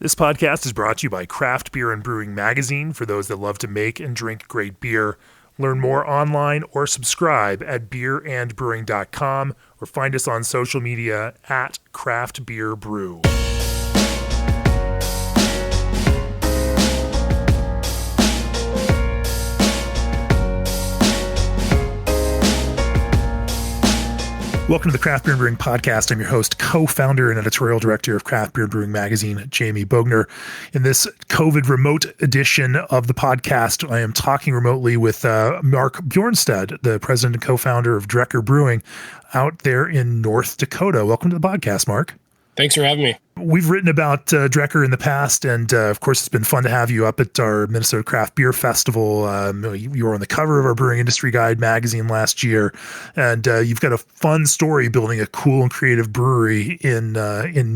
This podcast is brought to you by Craft Beer and Brewing Magazine for those that love to make and drink great beer. Learn more online or subscribe at beerandbrewing.com or find us on social media at Craft Beer Brew. Welcome to the Craft Beer and Brewing Podcast. I'm your host, co-founder and editorial director of Craft Beer and Brewing Magazine, Jamie Bogner. In this COVID remote edition of the podcast, I am talking remotely with Mark Bjornstad, the president and co-founder of Drekker Brewing out there in North Dakota. Welcome to the podcast, Mark. Thanks for having me. We've written about Drekker in the past, and of course, it's been fun to have you up at our Minnesota Craft Beer Festival. You were on the cover of our Brewing Industry Guide magazine last year, and you've got a fun story building a cool and creative brewery in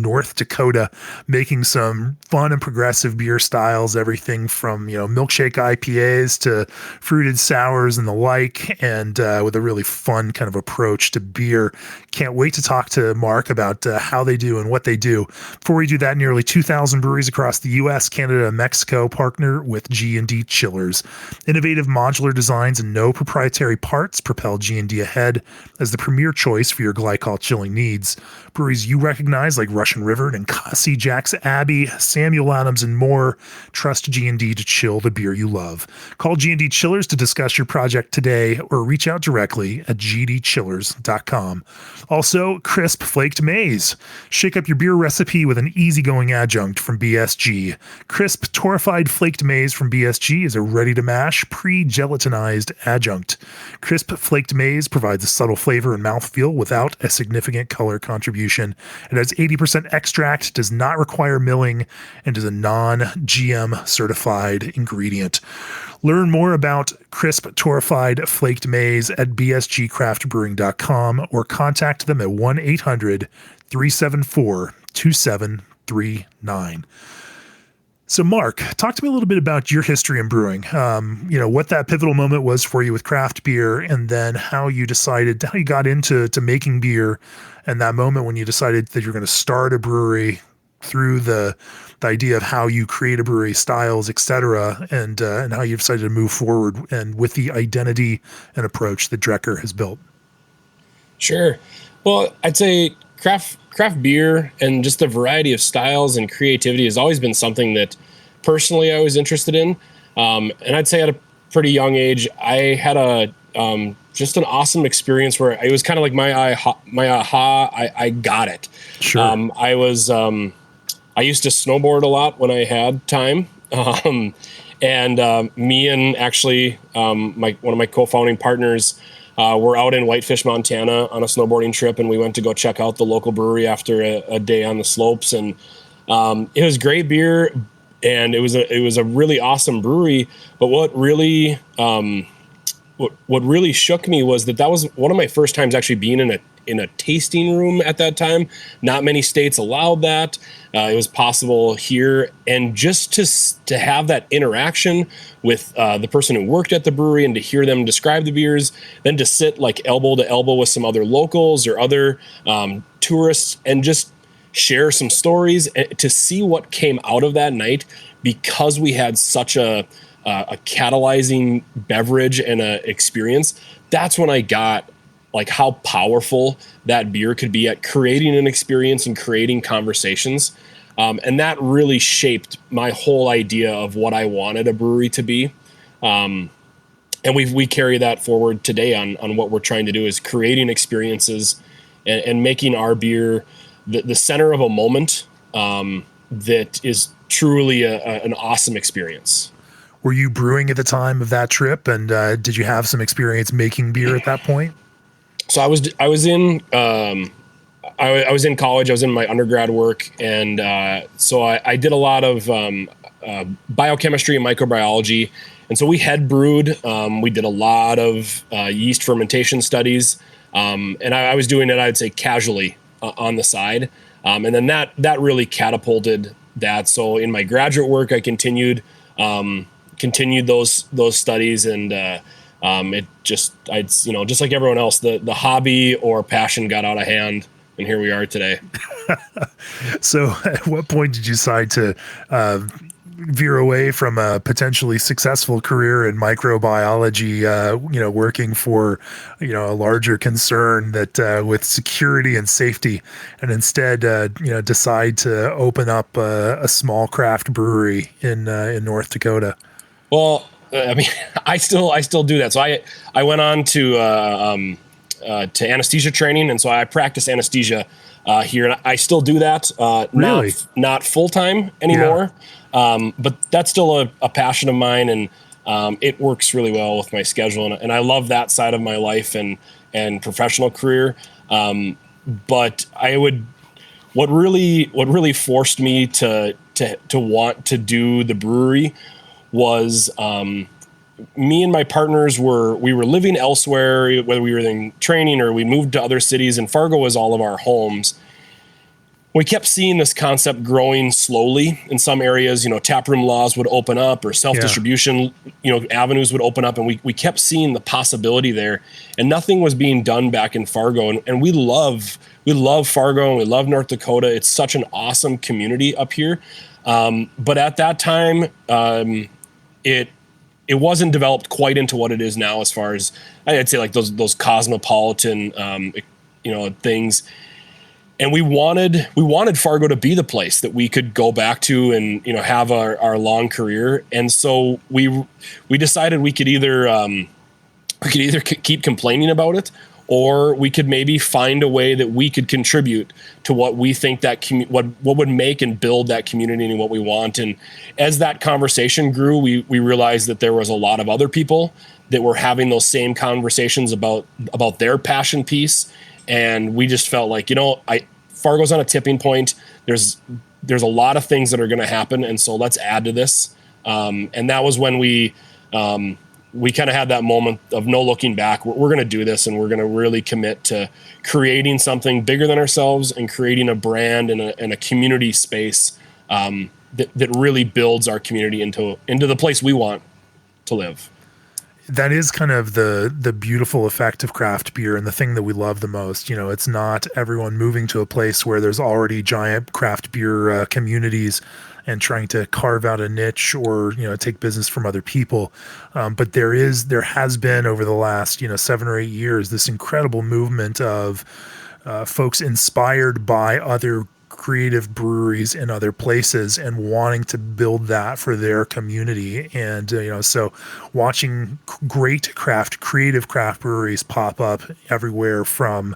North Dakota, making some fun and progressive beer styles, everything from milkshake IPAs to fruited sours and the like, and with a really fun kind of approach to beer. Can't wait to talk to Mark about how they do and what they do. Before we do that, nearly 2,000 breweries across the U.S., Canada, and Mexico partner with G&D Chillers. Innovative modular designs and no proprietary parts propel G&D ahead as the premier choice for your glycol chilling needs. Breweries you recognize like Russian River, Ninkasi, Jack's Abbey, Samuel Adams, and more trust G&D to chill the beer you love. Call G&D Chillers to discuss your project today or reach out directly at gdchillers.com. Also, crisp flaked maize. Shake up your beer recipe with an easygoing adjunct from BSG. Crisp torrefied flaked maize from BSG is a ready-to-mash, pre-gelatinized adjunct. Crisp flaked maize provides a subtle flavor and mouthfeel without a significant color contribution. It has 80% extract, does not require milling, and is a non-GM certified ingredient. Learn more about crisp torrefied flaked maize at bsgcraftbrewing.com or contact them at 1-800-374-2739. So Mark, talk to me a little bit about your history in brewing. What that pivotal moment was for you with craft beer, and then how you got into making beer, and that moment when you decided that you're going to start a brewery through the idea of how you create a brewery, styles, etc., and how you decided to move forward and with the identity and approach that Drekker has built. Sure. Well, I'd say craft beer and just the variety of styles and creativity has always been something that personally I was interested in. And I'd say at a pretty young age, I had just an awesome experience where it was kind of like my aha, I got it. Sure. I used to snowboard a lot when I had time. Me and actually one of my co-founding partners were out in Whitefish, Montana on a snowboarding trip, and we went to go check out the local brewery after a day on the slopes. And it was great beer, and it was a really awesome brewery. But what really shook me was that was one of my first times actually being in a tasting room at that time. Not many states allowed that. It was possible here. And just to have that interaction with the person who worked at the brewery and to hear them describe the beers, then to sit like elbow to elbow with some other locals or other tourists and just share some stories, to see what came out of that night, because we had such a catalyzing beverage and a experience. That's when I got like how powerful that beer could be at creating an experience and creating conversations. And that really shaped my whole idea of what I wanted a brewery to be. And we carry that forward today on what we're trying to do, is creating experiences and making our beer the center of a moment that is truly an awesome experience. Were you brewing at the time of that trip, and did you have some experience making beer at that point? So I was in college. I was in my undergrad work, and so I did a lot of biochemistry and microbiology. And so we had brewed. We did a lot of yeast fermentation studies, and I was doing it, I'd say, casually on the side. And then that really catapulted that. So in my graduate work, I continued those studies, and just like everyone else, the hobby or passion got out of hand and here we are today. So at what point did you decide to veer away from a potentially successful career in microbiology, working for, a larger concern that with security and safety, and instead, decide to open up a small craft brewery in North Dakota? Well, I mean, I still do that. So I went on to anesthesia training, and so I practice anesthesia here, and I still do that. Really? Not full time anymore. Yeah. But that's still a passion of mine, and it works really well with my schedule, and I love that side of my life and professional career. But what really forced me to want to do the brewery was me and my partners we were living elsewhere, whether we were in training or we moved to other cities, and Fargo was all of our homes. We kept seeing this concept growing slowly in some areas. Taproom laws would open up, or self-distribution, avenues would open up, and we kept seeing the possibility there, and nothing was being done back in Fargo. And we love Fargo, and we love North Dakota. It's such an awesome community up here. But at that time, it wasn't developed quite into what it is now, as far as I'd say, like those cosmopolitan, things. And we wanted Fargo to be the place that we could go back to and, have our long career. And so we decided we could either keep complaining about it, or we could maybe find a way that we could contribute to what we think that what would make and build that community and what we want. And as that conversation grew, we realized that there was a lot of other people that were having those same conversations about their passion piece. And we just felt like, Fargo's on a tipping point. There's a lot of things that are going to happen, and so let's add to this. And that was when we kind of had that moment of no looking back. We're going to do this, and we're going to really commit to creating something bigger than ourselves and creating a brand and a community space that really builds our community into the place we want to live. That is kind of the beautiful effect of craft beer, and the thing that we love the most. It's not everyone moving to a place where there's already giant craft beer communities and trying to carve out a niche or, take business from other people. But there has been over the last, 7 or 8 years, this incredible movement of folks inspired by other creative breweries in other places and wanting to build that for their community. And, so watching great creative craft breweries pop up everywhere from,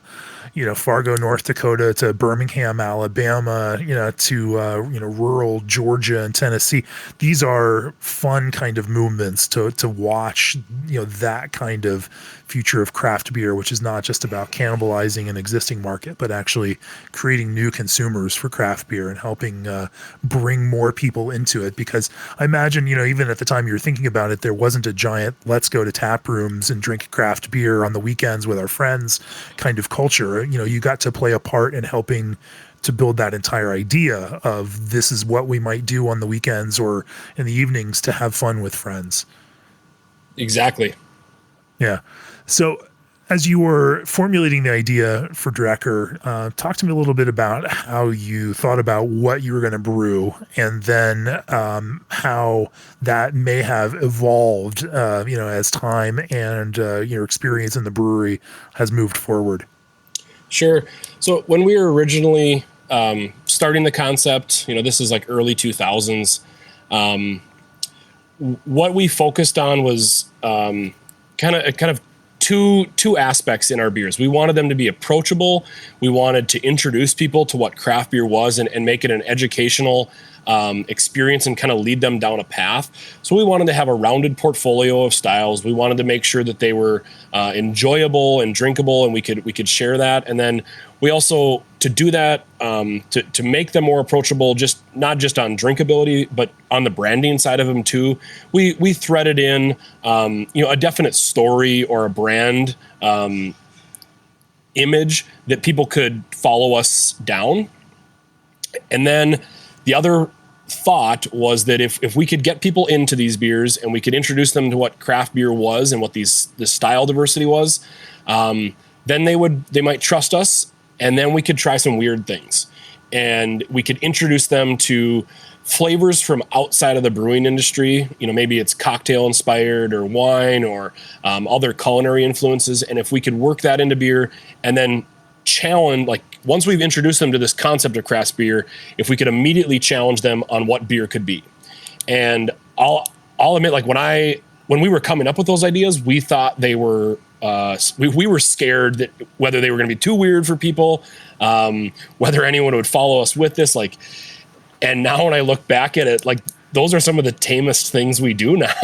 Fargo, North Dakota to Birmingham, Alabama, to, rural Georgia and Tennessee. These are fun kind of movements to watch, that kind of future of craft beer, which is not just about cannibalizing an existing market, but actually creating new consumers for craft beer and helping bring more people into it. Because I imagine, even at the time you were thinking about it, there wasn't a giant let's go to tap rooms and drink craft beer on the weekends with our friends kind of culture. You got to play a part in helping to build that entire idea of this is what we might do on the weekends or in the evenings to have fun with friends. Exactly. Yeah. So as you were formulating the idea for Drekker, talk to me a little bit about how you thought about what you were going to brew, and then how that may have evolved, as time and your experience in the brewery has moved forward. Sure. So when we were originally starting the concept, this is like early 2000s, what we focused on was kind of two aspects in our beers. We wanted them to be approachable. We wanted to introduce people to what craft beer was and make it an educational experience and kind of lead them down a path. So we wanted to have a rounded portfolio of styles. We wanted to make sure that they were enjoyable and drinkable, and we could share that. And then we also, to do that, to make them more approachable, not just on drinkability, but on the branding side of them too, we threaded in a definite story or a brand image that people could follow us down. And then the other thought was that if we could get people into these beers and we could introduce them to what craft beer was and what the style diversity was, then they might trust us and then we could try some weird things, and we could introduce them to flavors from outside of the brewing industry. Maybe it's cocktail inspired or wine or other culinary influences. And if we could work that into beer and then challenge, like once we've introduced them to this concept of craft beer, if we could immediately challenge them on what beer could be. And I'll admit, like when we were coming up with those ideas, we thought they were, we were scared that whether they were going to be too weird for people, whether anyone would follow us with this, and now when I look back at it, like those are some of the tamest things we do now.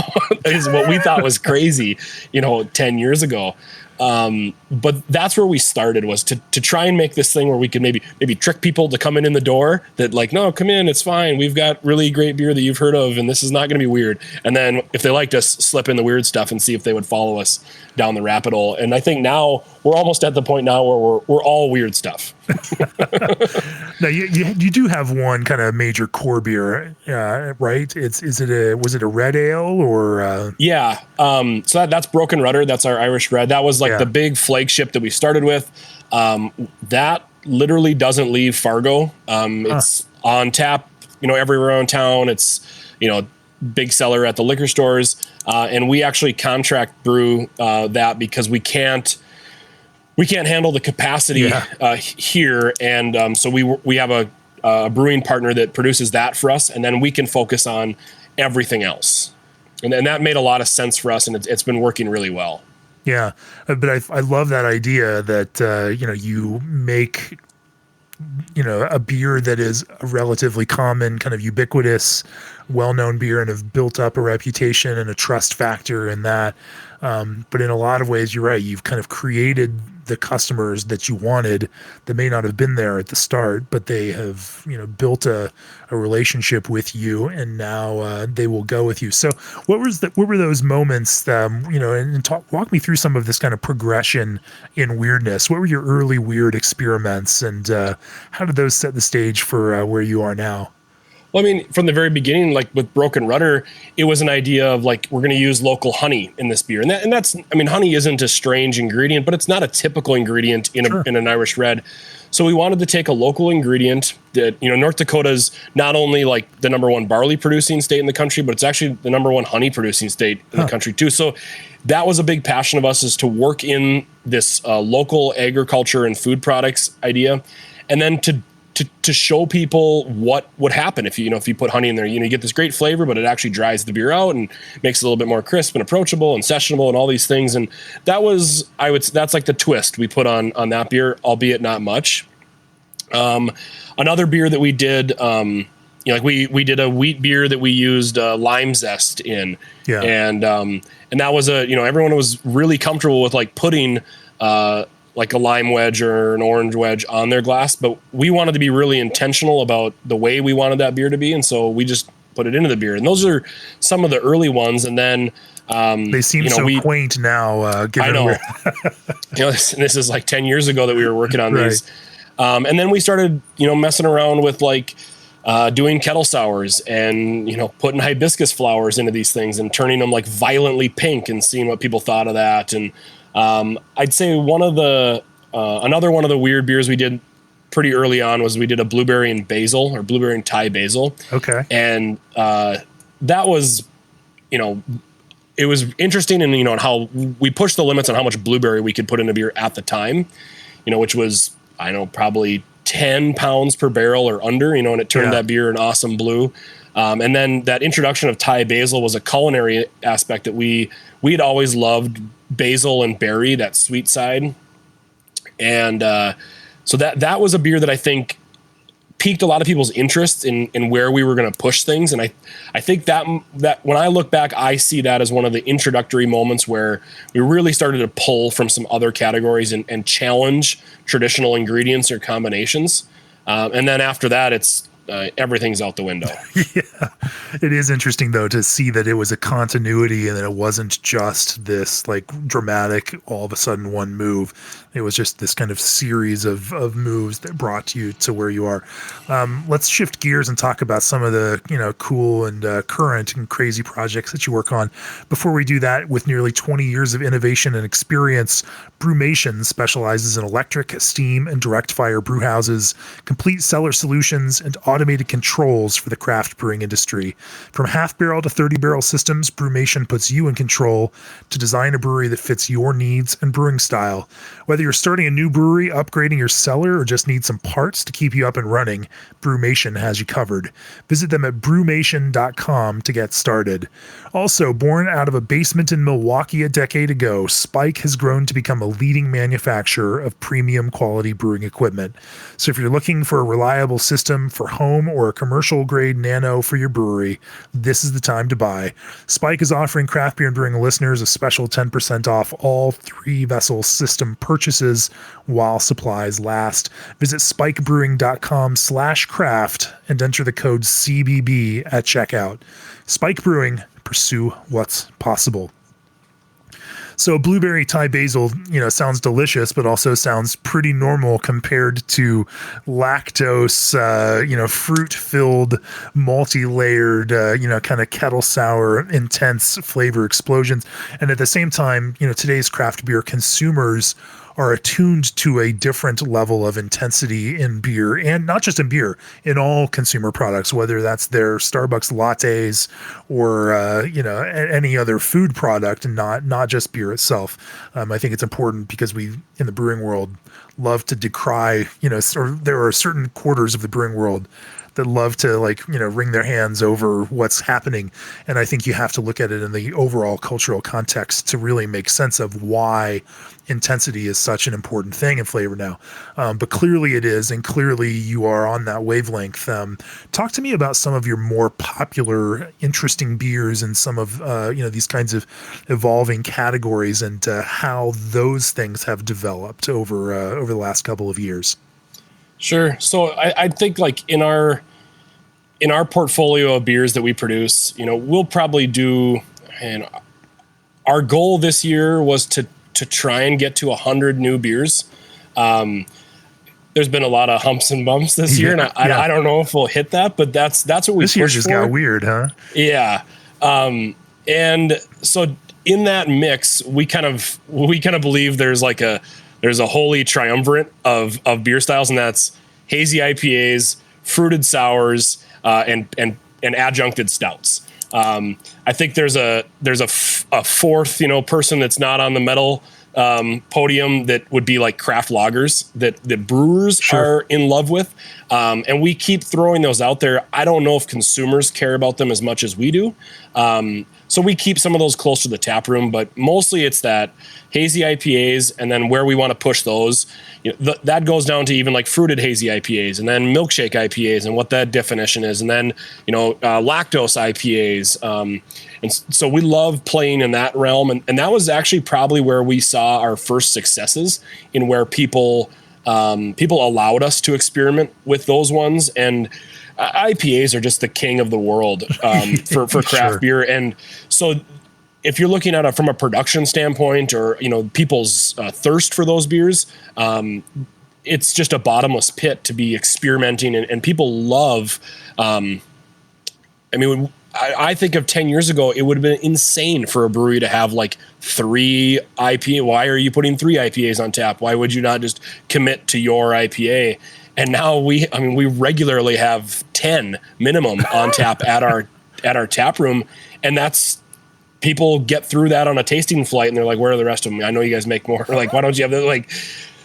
Is what we thought was crazy, 10 years ago. But that's where we started, was to try and make this thing where we could maybe trick people to come in the door, that like, no, come in, it's fine. We've got really great beer that you've heard of, and this is not going to be weird. And then if they liked us, slip in the weird stuff and see if they would follow us down the rabbit hole. And I think now we're almost at the point now where we're all weird stuff. Now you do have one kind of major core beer, right? Was it a red ale or? Yeah. So that's Broken Rudder. That's our Irish red. That was like the big flagship that we started with. That literally doesn't leave Fargo. It's on tap, everywhere around town. It's, big seller at the liquor stores. And we actually contract brew that because we can't handle the capacity here. And so we have a brewing partner that produces that for us, and then we can focus on everything else. And that made a lot of sense for us, and it's been working really well. Yeah, but I love that idea that you make a beer that is a relatively common, kind of ubiquitous, well-known beer, and have built up a reputation and a trust factor in that. But in a lot of ways, you're right. You've kind of created the customers that you wanted that may not have been there at the start, but they have, built a relationship with you, and now they will go with you. So what were those moments, and walk me through some of this kind of progression in weirdness. What were your early weird experiments, and how did those set the stage for where you are now? Well, I mean, from the very beginning, like with Broken Rudder, it was an idea of like, we're going to use local honey in this beer. And that's, I mean, honey isn't a strange ingredient, but it's not a typical ingredient in an Irish red. So we wanted to take a local ingredient that, North Dakota's not only like the number one barley producing state in the country, but it's actually the number one honey producing state in the country too. So that was a big passion of us, is to work in this local agriculture and food products idea. And then to show people what would happen if you put honey in there. You get this great flavor, but it actually dries the beer out and makes it a little bit more crisp and approachable and sessionable and all these things. And that's like the twist we put on that beer, albeit not much. Another beer that we did, we did a wheat beer that we used lime zest in, and that was everyone was really comfortable with like putting like a lime wedge or an orange wedge on their glass, but we wanted to be really intentional about the way we wanted that beer to be, and so we just put it into the beer. And those are some of the early ones, and then they seem quaint now. I know. This is like 10 years ago that we were working on these, and then we started messing around with like doing kettle sours and putting hibiscus flowers into these things and turning them like violently pink and seeing what people thought of that. And I'd say another one of the weird beers we did pretty early on was we did a blueberry and basil, or blueberry and Thai basil. Okay. And that was, it was interesting, and how we pushed the limits on how much blueberry we could put in a beer at the time, which was, probably 10 pounds per barrel or under, and it turned that beer an awesome blue. And then that introduction of Thai basil was a culinary aspect that we'd always loved basil and berry, that sweet side. And so that was a beer that I think piqued a lot of people's interest in where we were going to push things. And I think that when I look back, I see that as one of the introductory moments where we really started to pull from some other categories and challenge traditional ingredients or combinations. And then after that, it's everything's out the window. Yeah, it is interesting though to see that it was a continuity and that it wasn't just this like dramatic all of a sudden one move. It was just this kind of series of moves that brought you to where you are. Let's shift gears and talk about some of the cool and current and crazy projects that you work on. Before we do that, with nearly 20 years of innovation and experience, Brewmation specializes in electric, steam, and direct fire brewhouses, complete cellar solutions, and automated controls for the craft brewing industry. From half-barrel to 30-barrel systems, Brewmation puts you in control to design a brewery that fits your needs and brewing style. Whether you're starting a new brewery, upgrading your cellar, or just need some parts to keep you up and running, Brewmation has you covered. Visit them at brewmation.com to get started. Also, born out of a basement in Milwaukee a decade ago, Spike has grown to become a leading manufacturer of premium quality brewing equipment. So if you're looking for a reliable system for home or a commercial grade nano for your brewery, this is the time to buy. Spike is offering Craft Beer and Brewing listeners a special 10% off all 3-vessel system purchases while supplies last. Visit spikebrewing.com/craft and enter the code CBB at checkout. Spike Brewing, pursue what's possible. So blueberry Thai basil, sounds delicious, but also sounds pretty normal compared to lactose, fruit-filled, multi-layered, kind of kettle sour, intense flavor explosions. And at the same time, today's craft beer consumers are attuned to a different level of intensity in beer, and not just in beer, in all consumer products, whether that's their Starbucks lattes or any other food product, and not just beer itself. I think it's important because we in the brewing world love to decry, or there are certain quarters of the brewing world that love to wring their hands over what's happening. And I think you have to look at it in the overall cultural context to really make sense of why intensity is such an important thing in flavor now. But clearly it is, and clearly you are on that wavelength. Talk to me about some of your more popular, interesting beers and some of, these kinds of evolving categories and how those things have developed over the last couple of years. Sure. So I think in our portfolio of beers that we produce, we'll probably do, and our goal this year was to try and get to 100 new beers. There's been a lot of humps and bumps this year, and I don't know if we'll hit that, but that's what we this year just got weird, huh? Yeah. And so in that mix, we kind of believe there's a holy triumvirate of beer styles, and that's hazy IPAs, fruited sours, and adjuncted stouts. I think there's a fourth, person that's not on the medal podium that would be like craft lagers that brewers are in love with. And we keep throwing those out there. I don't know if consumers care about them as much as we do. So we keep some of those close to the tap room, but mostly it's that hazy IPAs, and then where we want to push those, that goes down to even like fruited hazy IPAs, and then milkshake IPAs and what that definition is, and then lactose IPAs. And so we love playing in that realm, and that was actually probably where we saw our first successes in where people allowed us to experiment with those ones. And IPAs are just the king of the world for craft beer. And so if you're looking at it from a production standpoint, or people's thirst for those beers, it's just a bottomless pit to be experimenting, and people love. I think of 10 years ago, it would have been insane for a brewery to have like 3 IPA. Why are you putting 3 IPAs on tap? Why would you not just commit to your IPA? And now we regularly have 10 minimum on tap at our tap room. And that's, people get through that on a tasting flight and they're like, where are the rest of them? I know you guys make more. Like, why don't you have that?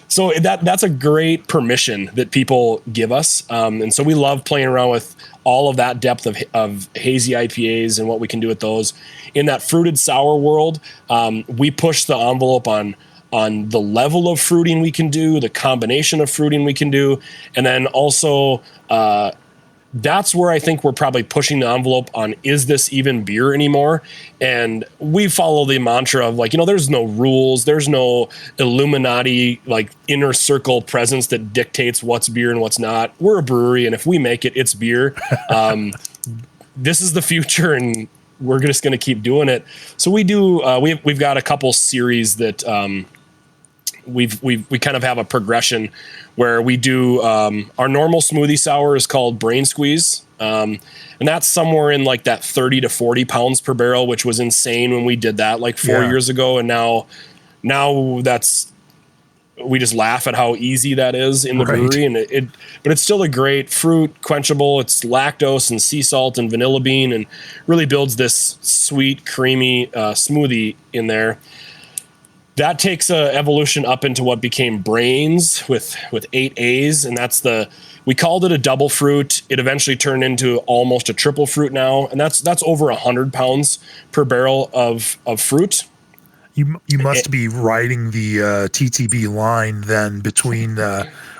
So that's a great permission that people give us. And so we love playing around with all of that depth of hazy IPAs and what we can do with those. In that fruited sour world, we push the envelope on the level of fruiting we can do, the combination of fruiting we can do, and then also that's where I think we're probably pushing the envelope on, is this even beer anymore? And we follow the mantra of like, there's no rules, there's no Illuminati, like inner circle presence that dictates what's beer and what's not. We're a brewery, and if we make it, it's beer. This is the future, and we're just going to keep doing it. So we do, we've got a couple series that, we kind of have a progression where we do, our normal smoothie sour is called Brain Squeeze. And that's somewhere in like that 30 to 40 pounds per barrel, which was insane when we did that like 4 years ago. And now that's, we just laugh at how easy that is in the brewery. And but it's still a great fruit quenchable. It's lactose and sea salt and vanilla bean, and really builds this sweet, creamy, smoothie in there. That takes a evolution up into what became Brains with 8 A's. And we called it a double fruit. It eventually turned into almost a triple fruit now. And that's over 100 pounds per barrel of fruit. You must be riding the TTB line then between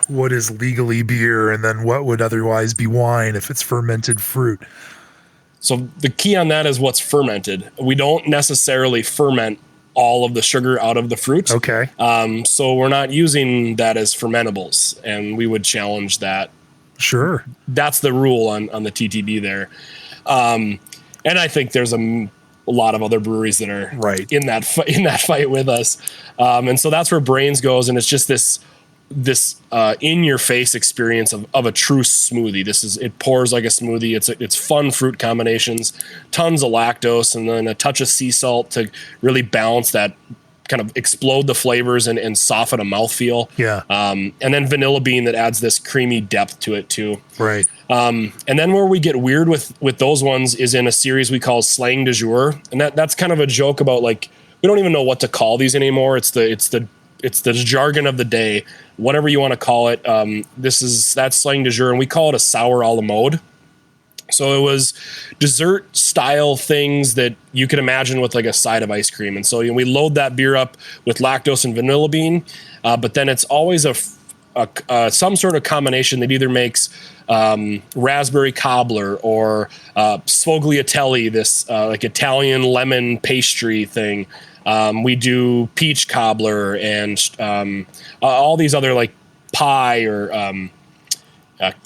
what is legally beer and then what would otherwise be wine if it's fermented fruit. So the key on that is what's fermented. We don't necessarily ferment all of the sugar out of the fruit. Okay. So we're not using that as fermentables, and we would challenge that. Sure. That's the rule on the TTB there. And I think there's a lot of other breweries that are in that fight with us. And so that's where Brains goes. And it's just this in your face experience of a true smoothie. It pours like a smoothie. It's fun fruit combinations, tons of lactose, and then a touch of sea salt to really balance that, kind of explode the flavors and soften a mouthfeel. Yeah. And then vanilla bean that adds this creamy depth to it too. Right. And then where we get weird with those ones is in a series we call Slang du Jour. And that's kind of a joke about, like, we don't even know what to call these anymore. It's the jargon of the day, whatever you want to call it. That's Slang du Jour, and we call it a sour a la mode. So it was dessert style things that you could imagine with like a side of ice cream. And so we load that beer up with lactose and vanilla bean, but then it's always some sort of combination that either makes raspberry cobbler or sfogliatelle, this like Italian lemon pastry thing. We do peach cobbler and all these other like pie or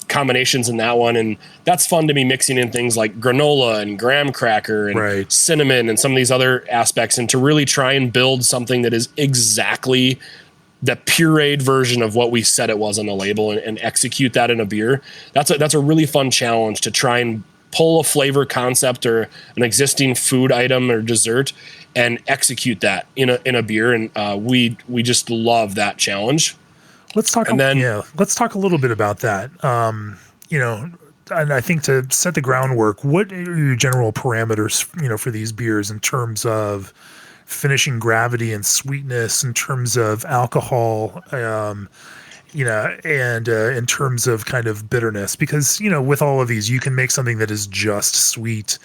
combinations in that one. And that's fun to be mixing in things like granola and graham cracker and cinnamon and some of these other aspects, and to really try and build something that is exactly the pureed version of what we said it was on the label and execute that in a beer. That's a really fun challenge to try and pull a flavor concept or an existing food item or dessert and execute that in a beer. And we just love that challenge. Let's talk a little bit about that. And I think to set the groundwork, what are your general parameters, for these beers in terms of finishing gravity and sweetness, in terms of alcohol, and in terms of kind of bitterness? Because, with all of these, you can make something that is just sweet,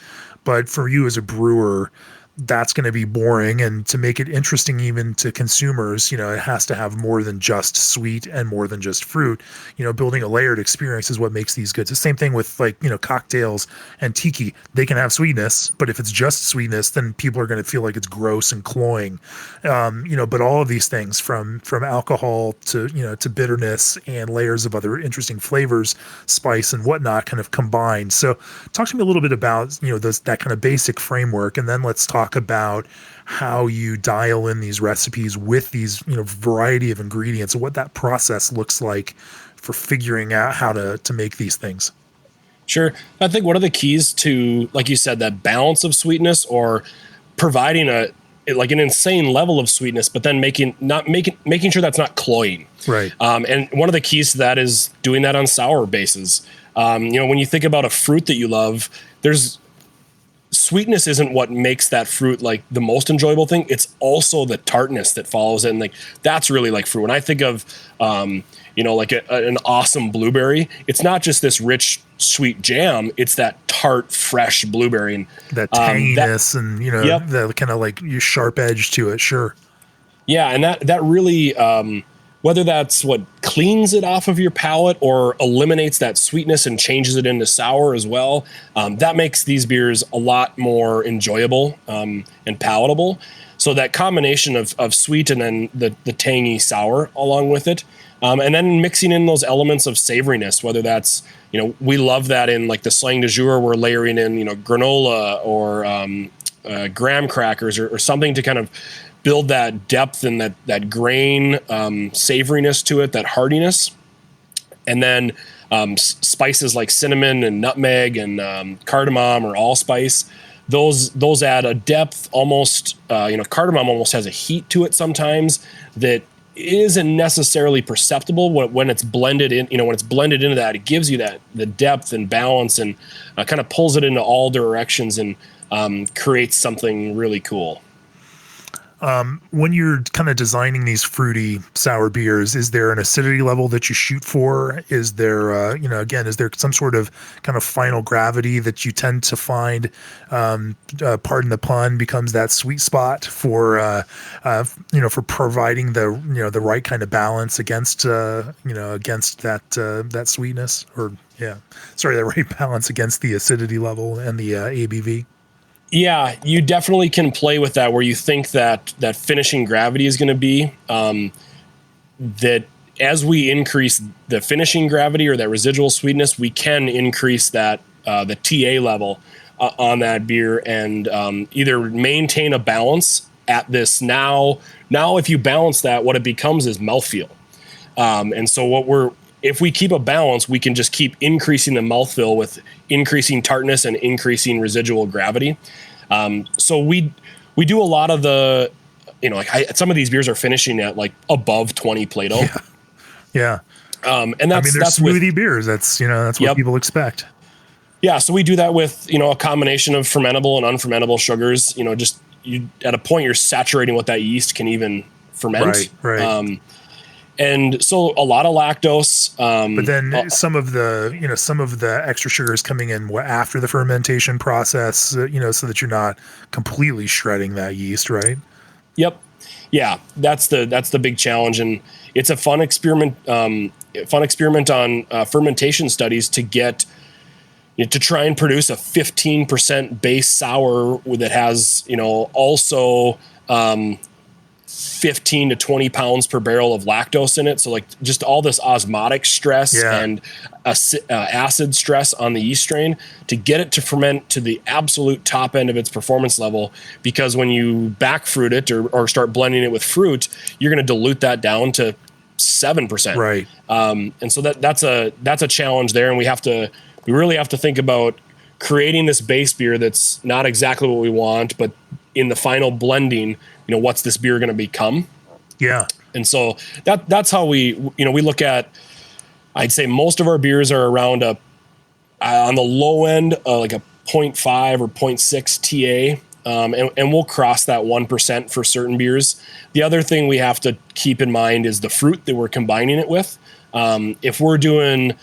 but for you as a brewer, that's going to be boring. And to make it interesting even to consumers, it has to have more than just sweet and more than just fruit. Building a layered experience is what makes these good. It's the same thing with cocktails and tiki. They can have sweetness, but if it's just sweetness, then people are going to feel like it's gross and cloying. But all of these things from alcohol to bitterness and layers of other interesting flavors, spice and whatnot kind of combined. So talk to me a little bit about, that kind of basic framework. And then let's talk about how you dial in these recipes with these, variety of ingredients and what that process looks like for figuring out how to make these things. Sure. I think one of the keys to, like you said, that balance of sweetness, or providing an insane level of sweetness, but then making sure that's not cloying. Right. And one of the keys to that is doing that on sour bases. When you think about a fruit that you love, sweetness isn't what makes that fruit like the most enjoyable thing. It's also the tartness that follows it. And like, that's really like fruit. When I think of, like an awesome blueberry, it's not just this rich, sweet jam. It's that tart, fresh blueberry. And that tanginess the kind of like sharp edge to it. Sure. Yeah. And that really, whether that's what cleans it off of your palate or eliminates that sweetness and changes it into sour as well. That makes these beers a lot more enjoyable and palatable. So that combination of sweet and then the tangy sour along with it. And then mixing in those elements of savoriness, whether that's, we love that in like the slang du jour, we're layering in, granola or graham crackers or something to kind of build that depth and that grain savoriness to it, that heartiness. And then spices like cinnamon and nutmeg and cardamom or allspice. Those add a depth almost, cardamom almost has a heat to it sometimes that isn't necessarily perceptible when it's blended in, when it's blended into that, it gives you the depth and balance and kind of pulls it into all directions and creates something really cool. When you're kind of designing these fruity sour beers, is there an acidity level that you shoot for? Is there, is there some sort of kind of final gravity that you tend to find, pardon the pun, becomes that sweet spot for providing the right kind of balance against that sweetness the right balance against the acidity level and the ABV? Yeah, you definitely can play with that where you think that finishing gravity is going to be that as we increase the finishing gravity or that residual sweetness, we can increase that the TA level on that beer and either maintain a balance at this now if you balance that, what it becomes is mouthfeel. And so if we keep a balance, we can just keep increasing the mouthfeel with increasing tartness and increasing residual gravity. So we do a lot of the, some of these beers are finishing at like above 20 Plato. Yeah. And that's smoothie beers. That's what people expect. Yeah. So we do that with, a combination of fermentable and unfermentable sugars, at a point you're saturating what that yeast can even ferment. Right. And so a lot of lactose. But then some of the extra sugars coming in after the fermentation process, so that you're not completely shredding that yeast, right? Yep. Yeah, that's the big challenge, and it's a fun experiment. On fermentation studies to get to try and produce a 15% base sour that has also 15 to 20 pounds per barrel of lactose in it. So like just all this osmotic stress and acid stress on the yeast strain to get it to ferment to the absolute top end of its performance level. Because when you back fruit it or start blending it with fruit, you're going to dilute that down to 7%. Right. And so that's a challenge there. And we really have to think about creating this base beer that's not exactly what we want, but in the final blending, what's this beer going to become? Yeah. And so that's how we look at, I'd say most of our beers are around on the low end, like a 0.5 or 0.6 TA. And we'll cross that 1% for certain beers. The other thing we have to keep in mind is the fruit that we're combining it with. If we're doing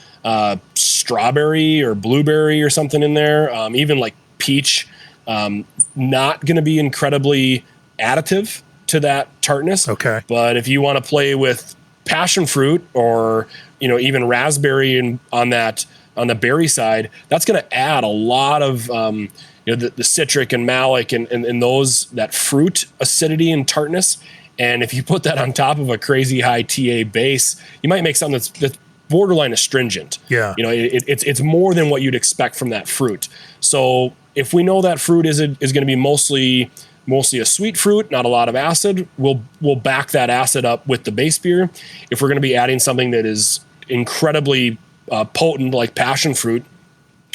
strawberry or blueberry or something in there, even like peach, not going to be incredibly additive to that tartness. Okay. But if you want to play with passion fruit or, even raspberry on the berry side, that's going to add a lot of, the citric and malic and those, that fruit acidity and tartness. And if you put that on top of a crazy high TA base, you might make something that's borderline astringent. Yeah. It's more than what you'd expect from that fruit. So if we know that fruit is going to be mostly a sweet fruit, not a lot of acid, we'll back that acid up with the base beer. If we're going to be adding something that is incredibly potent, like passion fruit,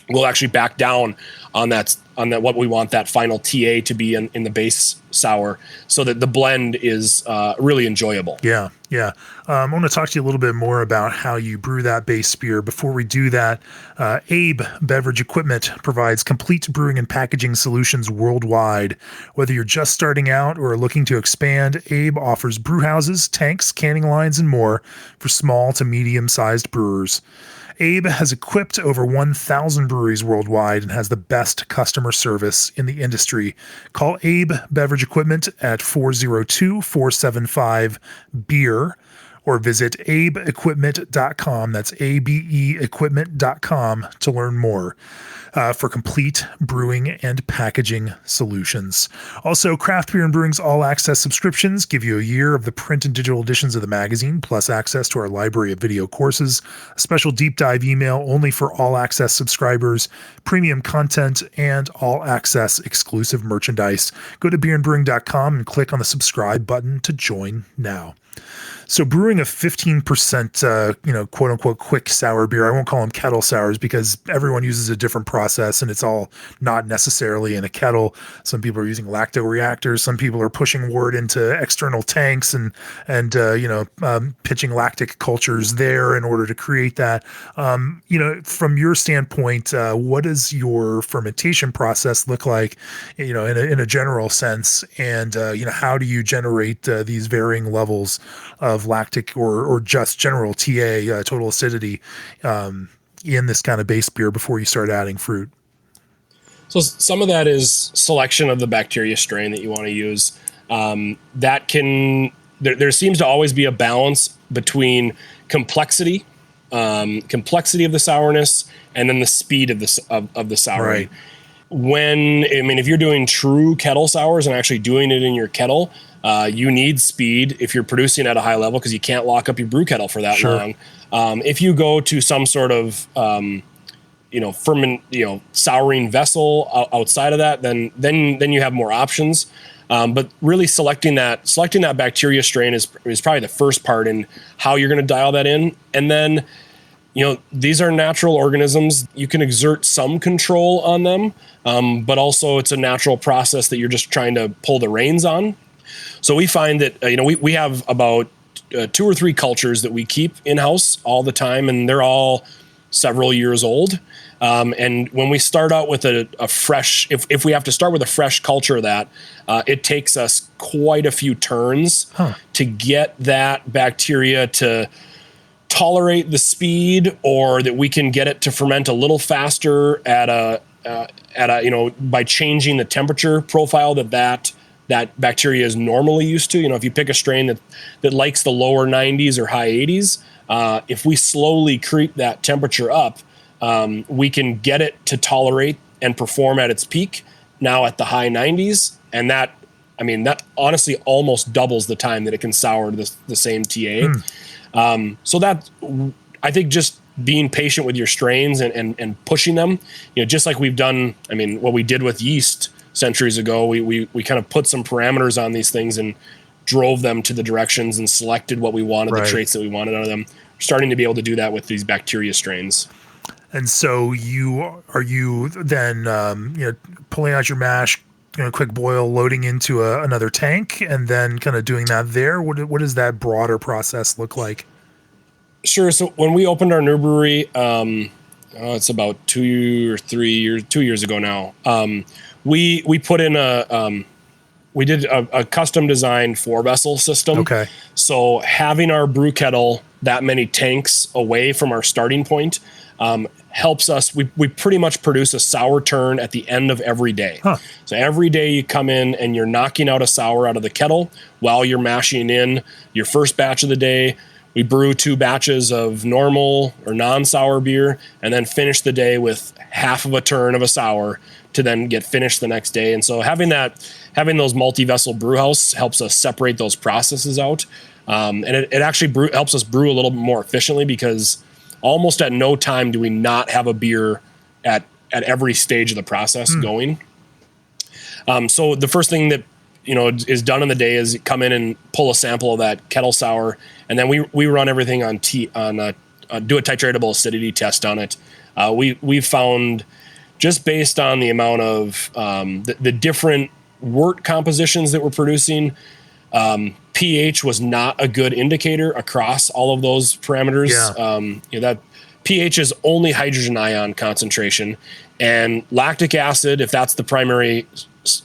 we'll actually back down on that what we want that final TA to be in the base sour, so that the blend is really enjoyable. Yeah. I want to talk to you a little bit more about how you brew that base beer. Before we do that, Abe Beverage Equipment provides complete brewing and packaging solutions worldwide. Whether you're just starting out or are looking to expand, Abe offers brewhouses, tanks, canning lines, and more for small to medium-sized brewers. Abe has equipped over 1,000 breweries worldwide and has the best customer service in the industry. Call Abe Beverage Equipment at 402-475-BEER or visit abeequipment.com. That's abeequipment.com to learn more. For complete brewing and packaging solutions. Also, Craft Beer and Brewing's All Access subscriptions give you a year of the print and digital editions of the magazine, plus access to our library of video courses, a special deep dive email only for All Access subscribers, premium content, and All Access exclusive merchandise. Go to beerandbrewing.com and click on the subscribe button to join now. So brewing a 15%, quote unquote, quick sour beer, I won't call them kettle sours because everyone uses a different process and it's all not necessarily in a kettle. Some people are using lacto reactors. Some people are pushing wort into external tanks and pitching lactic cultures there in order to create that. From your standpoint, what does your fermentation process look like, in a general sense? And, how do you generate these varying levels of lactic or just general TA, total acidity, in this kind of base beer before you start adding fruit? So some of that is selection of the bacteria strain that you want to use. There seems to always be a balance between complexity of the sourness and then the speed of the souring. Right. If you're doing true kettle sours and actually doing it in your kettle, you need speed if you're producing at a high level because you can't lock up your brew kettle for that long. If you go to some sort of souring vessel outside of that, then you have more options. But really selecting that bacteria strain is probably the first part in how you're going to dial that in. And then, these are natural organisms. You can exert some control on them, but also it's a natural process that you're just trying to pull the reins on. So we find that, we have about 2 or 3 cultures that we keep in-house all the time, and they're all several years old. And when we start out with a fresh, if we have to start with a fresh culture of that, it takes us quite a few turns to get that bacteria to tolerate the speed, or that we can get it to ferment a little faster by changing the temperature profile that bacteria is normally used to. If you pick a strain that likes the lower 90s or high 80s, if we slowly creep that temperature up, we can get it to tolerate and perform at its peak now at the high 90s. And that honestly almost doubles the time that it can sour the same TA. So that, I think, just being patient with your strains and pushing them, just like we've done, what we did with yeast centuries ago, we kind of put some parameters on these things and drove them to the directions and selected what we wanted, the traits that we wanted out of them. We're starting to be able to do that with these bacteria strains. And so are you then, pulling out your mash, quick boil, loading into another tank, and then kind of doing that there? What does that broader process look like? Sure. So when we opened our new brewery, it's about 2 years ago now. We put in we did a custom designed 4-vessel system. Okay. So having our brew kettle that many tanks away from our starting point helps us. We pretty much produce a sour turn at the end of every day. So every day you come in and you're knocking out a sour out of the kettle while you're mashing in your first batch of the day. We brew 2 batches of normal or non-sour beer and then finish the day with half of a turn of a sour to then get finished the next day. And so having those multi-vessel brewhouse helps us separate those processes out. And it actually helps us brew a little bit more efficiently because almost at no time do we not have a beer at every stage of the process going. So the first thing that is done in the day is come in and pull a sample of that kettle sour, and then we run everything on do a titratable acidity test on it. We found, just based on the amount of the different wort compositions that we're producing, pH was not a good indicator across all of those parameters. That pH is only hydrogen ion concentration, and lactic acid, if that's the primary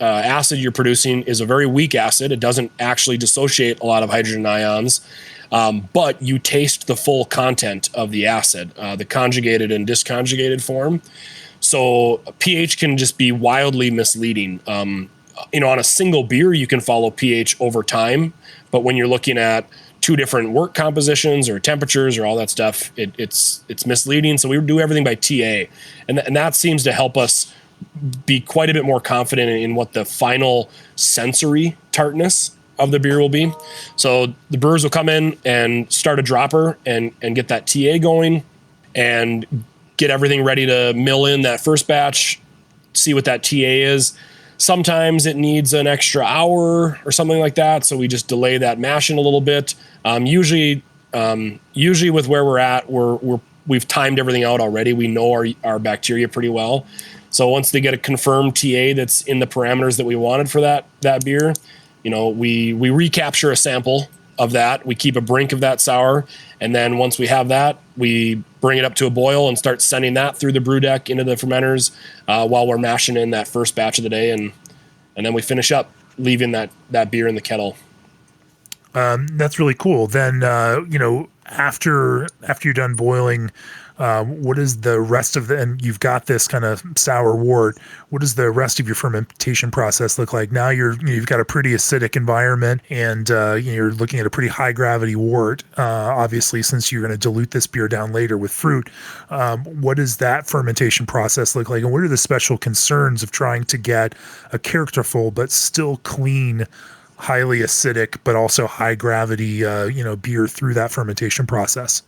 acid you're producing, is a very weak acid. It doesn't actually dissociate a lot of hydrogen ions, but you taste the full content of the acid, the conjugated and disconjugated form. So pH can just be wildly misleading. On a single beer, you can follow pH over time, but when you're looking at two different wort compositions or temperatures or all that stuff, it's misleading. So we do everything by TA, and that seems to help us be quite a bit more confident in what the final sensory tartness of the beer will be. So the brewers will come in and start a dropper and get that TA going and get everything ready to mill in that first batch, see what that TA is. Sometimes it needs an extra hour or something like that, so we just delay that mashing a little bit. Usually with where we're at, we've timed everything out already. We know our bacteria pretty well. So once they get a confirmed TA that's in the parameters that we wanted for that beer, we recapture a sample of that. We keep a brink of that sour, and then once we have that, we bring it up to a boil and start sending that through the brew deck into the fermenters while we're mashing in that first batch of the day, and then we finish up leaving that beer in the kettle. That's really cool. Then after you're done boiling, what is the rest of and you've got this kind of sour wort, what does the rest of your fermentation process look like? Now you've got a pretty acidic environment, and you're looking at a pretty high gravity wort, obviously, since you're going to dilute this beer down later with fruit. What does that fermentation process look like, and what are the special concerns of trying to get a characterful but still clean, highly acidic but also high gravity beer through that fermentation process?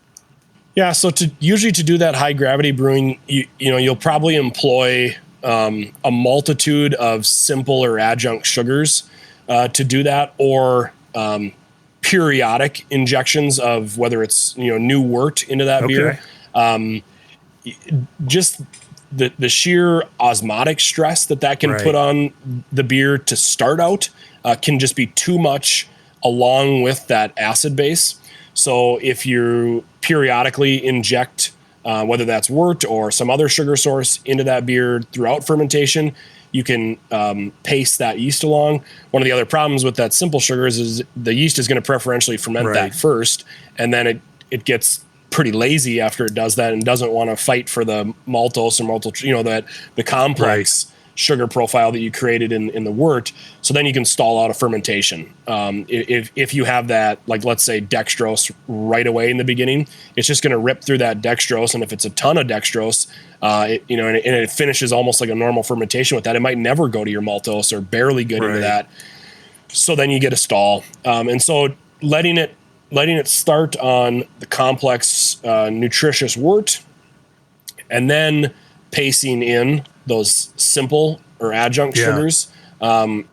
Yeah, so usually to do that high gravity brewing, you'll probably employ a multitude of simple or adjunct sugars to do that, or periodic injections of whether it's new wort into that beer. Just the sheer osmotic stress that can put on the beer to start out can just be too much, along with that acid base. So if you periodically inject, whether that's wort or some other sugar source, into that beer throughout fermentation, you can pace that yeast along. One of the other problems with that simple sugars is the yeast is going to preferentially ferment that first, and then it gets pretty lazy after it does that and doesn't want to fight for the maltose or the complex sugar profile that you created in the wort. So then you can stall out a fermentation. If you have that, like, let's say dextrose right away in the beginning, it's just going to rip through that dextrose. And if it's a ton of dextrose, and it finishes almost like a normal fermentation with that, it might never go to your maltose or barely get into that. So then you get a stall. And so letting it start on the complex, nutritious wort, and then pacing in those simple or adjunct sugars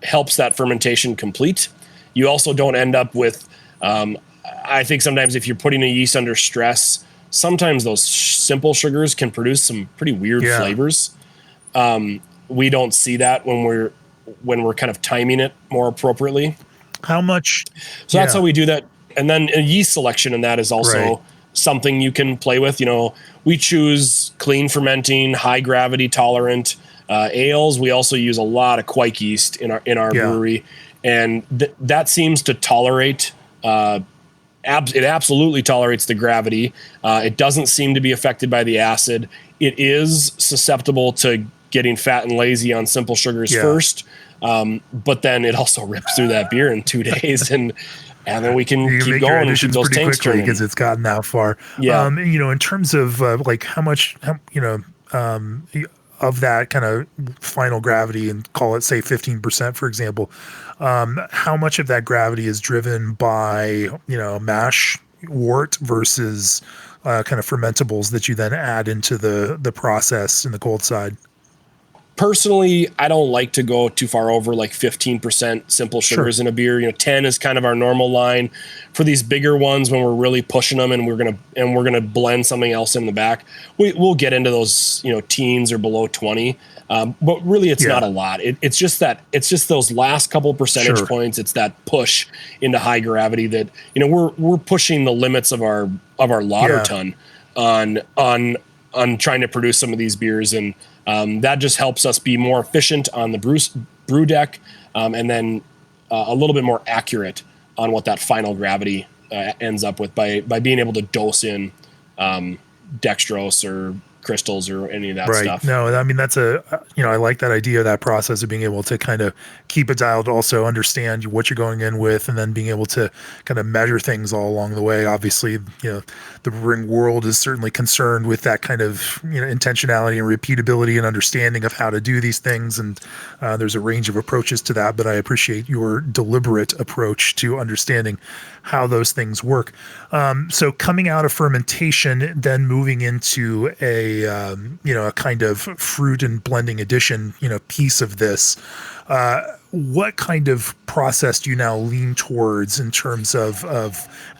helps that fermentation complete. You also don't end up with, I think sometimes if you're putting a yeast under stress, sometimes those simple sugars can produce some pretty weird flavors. We don't see that when we're kind of timing it more appropriately. How much? So that's how we do that. And then a yeast selection in that is also something you can play with. We choose clean fermenting, high gravity tolerant ales. We also use a lot of quike yeast in our brewery, and that seems to tolerate. It absolutely tolerates the gravity. It doesn't seem to be affected by the acid. It is susceptible to getting fat and lazy on simple sugars first, but then it also rips through that beer in 2 days, and then we can keep going and keep those tanks quickly because it's gotten that far. In terms of like how much, of that kind of final gravity, and call it say 15%, for example, how much of that gravity is driven by, mash wort versus kind of fermentables that you then add into the process in the cold side? Personally, I don't like to go too far over like 15% simple sugars in a beer. 10 is kind of our normal line. For these bigger ones, when we're really pushing them and we're gonna blend something else in the back, we'll get into those teens or below 20. But really, it's not a lot. It's just those last couple percentage points. It's that push into high gravity that we're pushing the limits of our lauter ton on trying to produce some of these beers, and that just helps us be more efficient on the brew deck, and then a little bit more accurate on what that final gravity ends up with by being able to dose in dextrose or crystals or any of that Right. stuff. No, I mean, that's I like that idea, that process of being able to kind of keep it dialed, also understand what you're going in with, and then being able to kind of measure things all along the way. Obviously, the brewing world is certainly concerned with that kind of, intentionality and repeatability and understanding of how to do these things. And there's a range of approaches to that, but I appreciate your deliberate approach to understanding how those things work. So coming out of fermentation, then moving into a kind of fruit and blending addition, piece of this. What kind of process do you now lean towards in terms of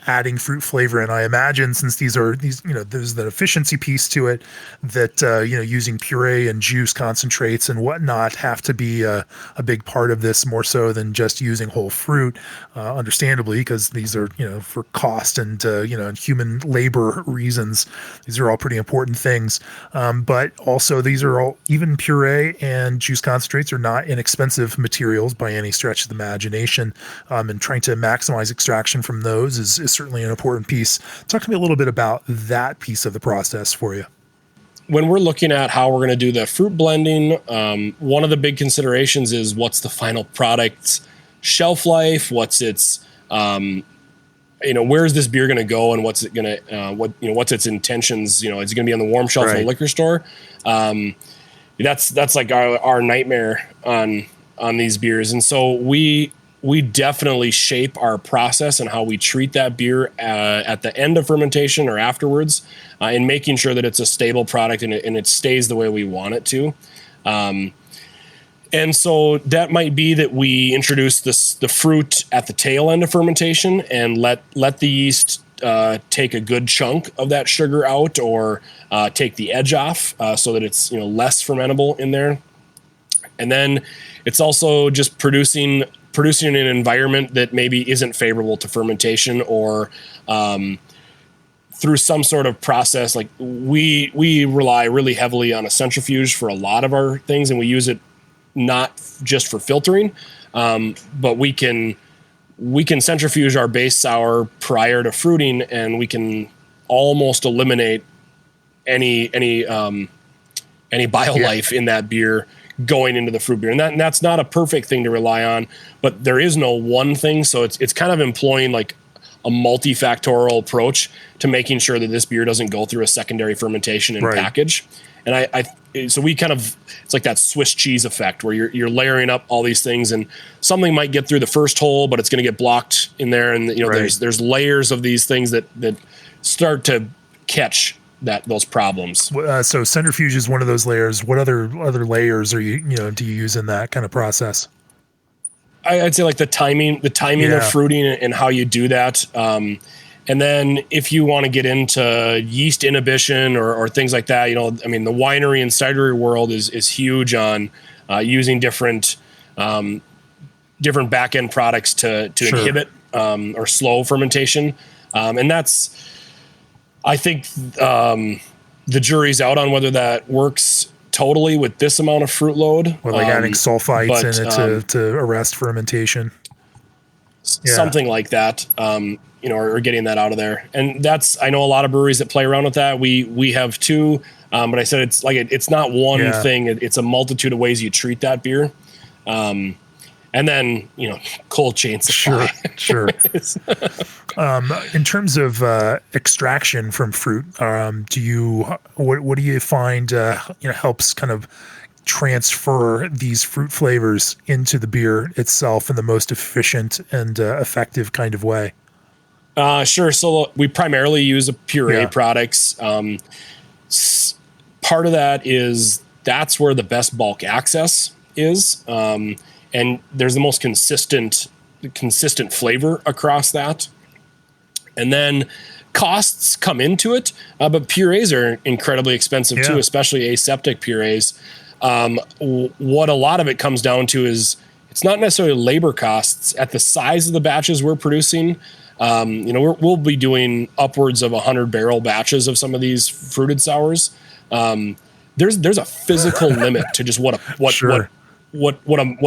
adding fruit flavor? And I imagine, since there's the efficiency piece to it, that using puree and juice concentrates and whatnot have to be a big part of this, more so than just using whole fruit, understandably, because these are, for cost and and human labor reasons, these are all pretty important things. But also, these are all, even puree and juice concentrates are not inexpensive materials by any stretch of the imagination, and trying to maximize extraction from those is certainly an important piece. Talk to me a little bit about that piece of the process for you. When we're looking at how we're going to do the fruit blending, one of the big considerations is what's the final product's shelf life, what's its where's this beer going to go, and what's it going to what's its intentions. Is it going to be on the warm shelf in a liquor store? That's like our nightmare on these beers. And so we definitely shape our process and how we treat that beer at the end of fermentation or afterwards, in making sure that it's a stable product and it stays the way we want it to. And so that might be that we introduce the fruit at the tail end of fermentation and let the yeast take a good chunk of that sugar out, or take the edge off, so that it's less fermentable in there. And then it's also just producing in an environment that maybe isn't favorable to fermentation, or through some sort of process. Like we rely really heavily on a centrifuge for a lot of our things, and we use it not just for filtering, but we can centrifuge our base sour prior to fruiting, and we can almost eliminate any biolife in that beer going into the fruit beer. And that's not a perfect thing to rely on, but there is no one thing. So it's kind of employing like a multifactorial approach to making sure that this beer doesn't go through a secondary fermentation and package. And so we kind of, it's like that Swiss cheese effect where you're layering up all these things, and something might get through the first hole, but it's going to get blocked in there. And there's layers of these things that start to catch those problems. So centrifuge is one of those layers. What other layers do you use in that kind of process? I'd say like the timing of fruiting and how you do that. And then if you want to get into yeast inhibition or things like that, the winery and cidery world is huge on using different back end products to inhibit or slow fermentation. And that's, I think, the jury's out on whether that works totally with this amount of fruit load. Or like adding sulfites in it to arrest fermentation. Something like that, or getting that out of there. And I know a lot of breweries that play around with that. We have two, but I said it's like, it's not one thing. It's a multitude of ways you treat that beer. And then, cold chain supply. Sure. In terms of extraction from fruit, what do you find helps kind of transfer these fruit flavors into the beer itself in the most efficient and effective kind of way? Sure. So we primarily use puree products. Part of that is that's where the best bulk access is. And there's the most consistent flavor across that. And then costs come into it, but purees are incredibly expensive too, especially aseptic purees. What a lot of it comes down to is it's not necessarily labor costs at the size of the batches we're producing. We'll be doing upwards of 100 barrel batches of some of these fruited sours. There's a physical limit to just what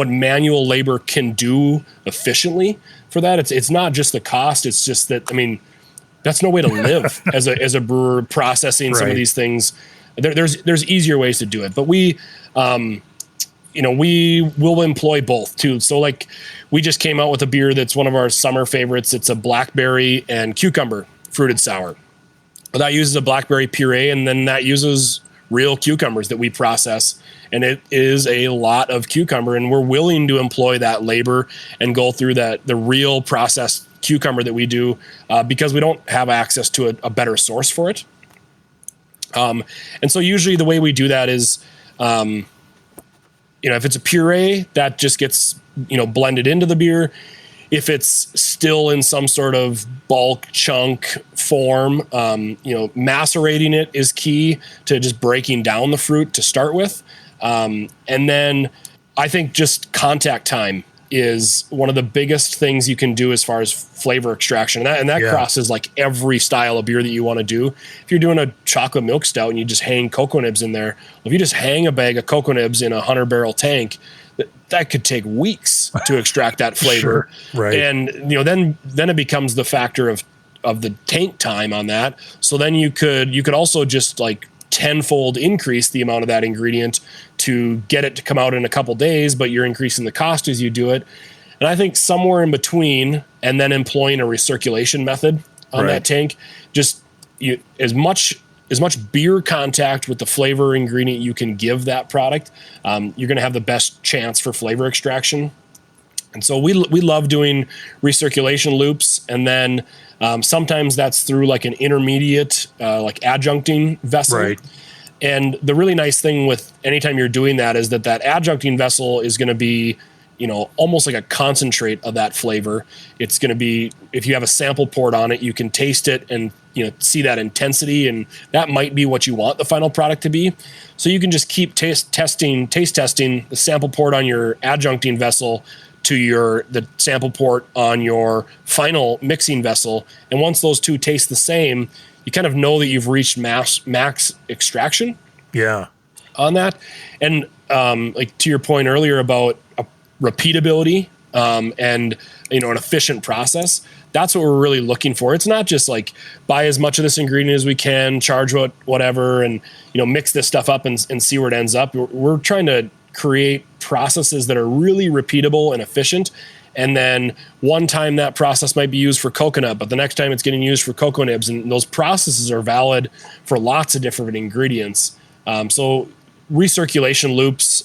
manual labor can do efficiently for that. It's not just the cost. It's just that, that's no way to live as a brewer processing some of these things. there's easier ways to do it, but we will employ both too. So like we just came out with a beer that's one of our summer favorites. It's a blackberry and cucumber fruited sour. That uses a blackberry puree, and then that uses real cucumbers that we process. And it is a lot of cucumber, and we're willing to employ that labor and go through the real processed cucumber that we do because we don't have access to a better source for it. And so usually the way we do that is, if it's a puree, that just gets, blended into the beer. If it's still in some sort of bulk chunk form, macerating it is key to just breaking down the fruit to start with. And then I think just contact time is one of the biggest things you can do as far as flavor extraction. And that crosses like every style of beer that you want to do. If you're doing a chocolate milk stout and you just hang cocoa nibs in there, if you just hang a bag of cocoa nibs in a 100-barrel tank, that could take weeks to extract that flavor. Sure, right. And, then it becomes the factor of the tank time on that. So then you could also just like tenfold increase the amount of that ingredient to get it to come out in a couple days, but you're increasing the cost as you do it. And I think somewhere in between, and then employing a recirculation method on that tank, just as much beer contact with the flavor ingredient you can give that product, you're going to have the best chance for flavor extraction. And so we love doing recirculation loops, and then sometimes that's through like an intermediate, like adjuncting vessel. Right. And the really nice thing with anytime you're doing that is that adjuncting vessel is going to be, almost like a concentrate of that flavor. It's going to be, if you have a sample poured on it, you can taste it and, see that intensity, and that might be what you want the final product to be. So you can just keep taste testing the sample poured on your adjuncting vessel to the sample port on your final mixing vessel. And once those two taste the same, you kind of know that you've reached max extraction. Yeah. On that. And like to your point earlier about repeatability and an efficient process, that's what we're really looking for. It's not just like buy as much of this ingredient as we can, charge whatever, and mix this stuff up and see where it ends up. We're trying to create processes that are really repeatable and efficient. And then one time that process might be used for coconut, but the next time it's getting used for cocoa nibs. And those processes are valid for lots of different ingredients. So recirculation loops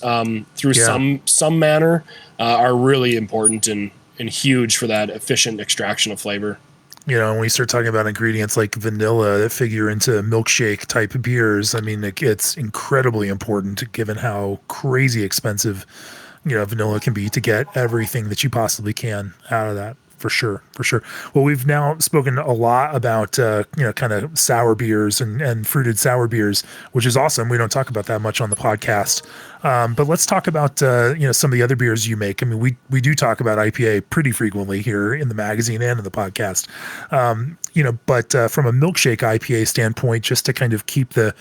through some manner are really important and huge for that efficient extraction of flavor. When we start talking about ingredients like vanilla that figure into milkshake type beers, I mean, it's incredibly important given how crazy expensive, vanilla can be to get everything that you possibly can out of that. For sure. Well, we've now spoken a lot about, kind of sour beers and fruited sour beers, which is awesome. We don't talk about that much on the podcast. But let's talk about, some of the other beers you make. I mean, we do talk about IPA pretty frequently here in the magazine and in the podcast. But from a milkshake IPA standpoint, just to kind of keep the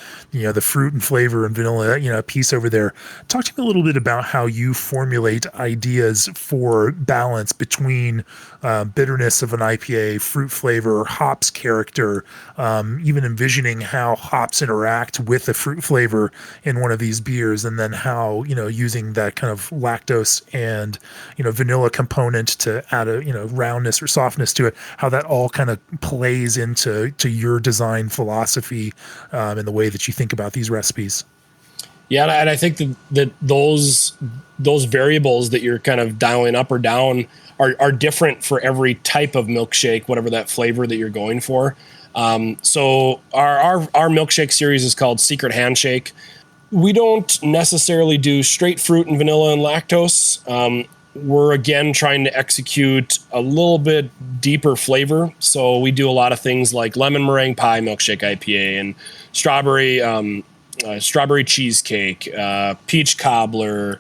fruit and flavor and vanilla, piece over there, talk to me a little bit about how you formulate ideas for balance between bitterness of an IPA, fruit flavor, hops character, even envisioning how hops interact with the fruit flavor in one of these beers, and then how, using that kind of lactose and, vanilla component to add a, roundness or softness to it, how that all kind of plays into your design philosophy and the way that you think about these recipes. Yeah, and I think that those variables that you're kind of dialing up or down are different for every type of milkshake, whatever that flavor that you're going for. So our milkshake series is called Secret Handshake. We don't necessarily do straight fruit and vanilla and lactose. We're again trying to execute a little bit deeper flavor. So we do a lot of things like lemon meringue pie milkshake IPA and strawberry cheesecake, peach cobbler,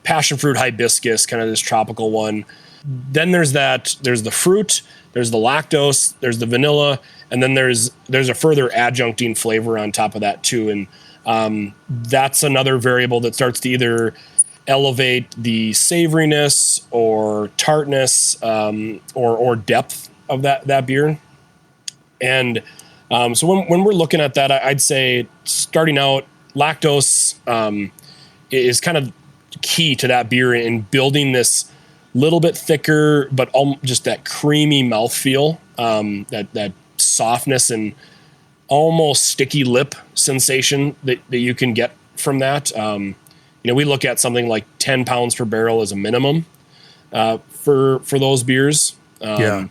passion fruit hibiscus, kind of this tropical one. Then there's the fruit, there's the lactose, there's the vanilla, and then there's a further adjuncting flavor on top of that too. And that's another variable that starts to either elevate the savoriness or tartness or depth of that beer. And So when we're looking at that, I'd say starting out, lactose is kind of key to that beer in building this little bit thicker, but just that creamy mouthfeel, that softness and almost sticky lip sensation that you can get from that. We look at something like 10 pounds per barrel as a minimum for those beers. And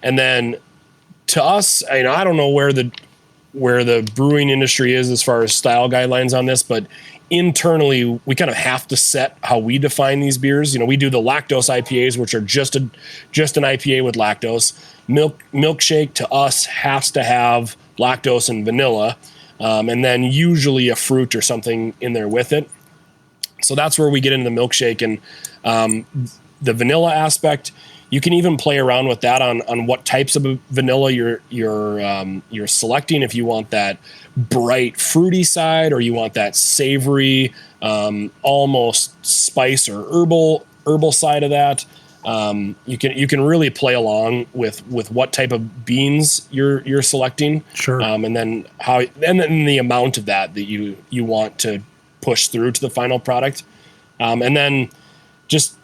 then to us, I don't know where the brewing industry is as far as style guidelines on this, but internally we kind of have to set how we define these beers. We do the lactose IPAs, which are just an IPA with lactose. Milkshake to us has to have lactose and vanilla, and then usually a fruit or something in there with it. So that's where we get into the milkshake, and the vanilla aspect. You can even play around with that on what types of vanilla you're selecting. If you want that bright fruity side, or you want that savory, almost spice or herbal side of that. You can really play along with what type of beans you're selecting. Sure. And then then the amount of that you want to push through to the final product. And then just,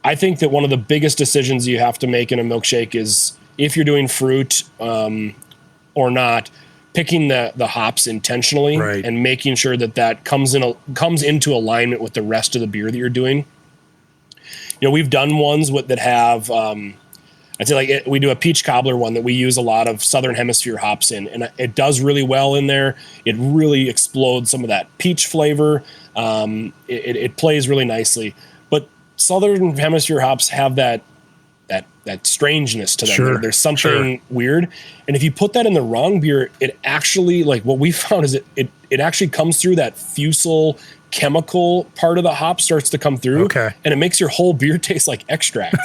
I think that one of the biggest decisions you have to make in a milkshake is if you're doing fruit or not, picking the hops intentionally, right, and making sure that comes into alignment with the rest of the beer that you're doing. We've done ones that have, I'd say we do a peach cobbler one that we use a lot of Southern Hemisphere hops in, and it does really well in there. It really explodes some of that peach flavor. It plays really nicely. Southern Hemisphere hops have that strangeness to them. Sure, There's something weird. And if you put that in the wrong beer, it actually, what we found is it actually comes through that fusel chemical part of the hop starts to come through. Okay. And it makes your whole beer taste like extract.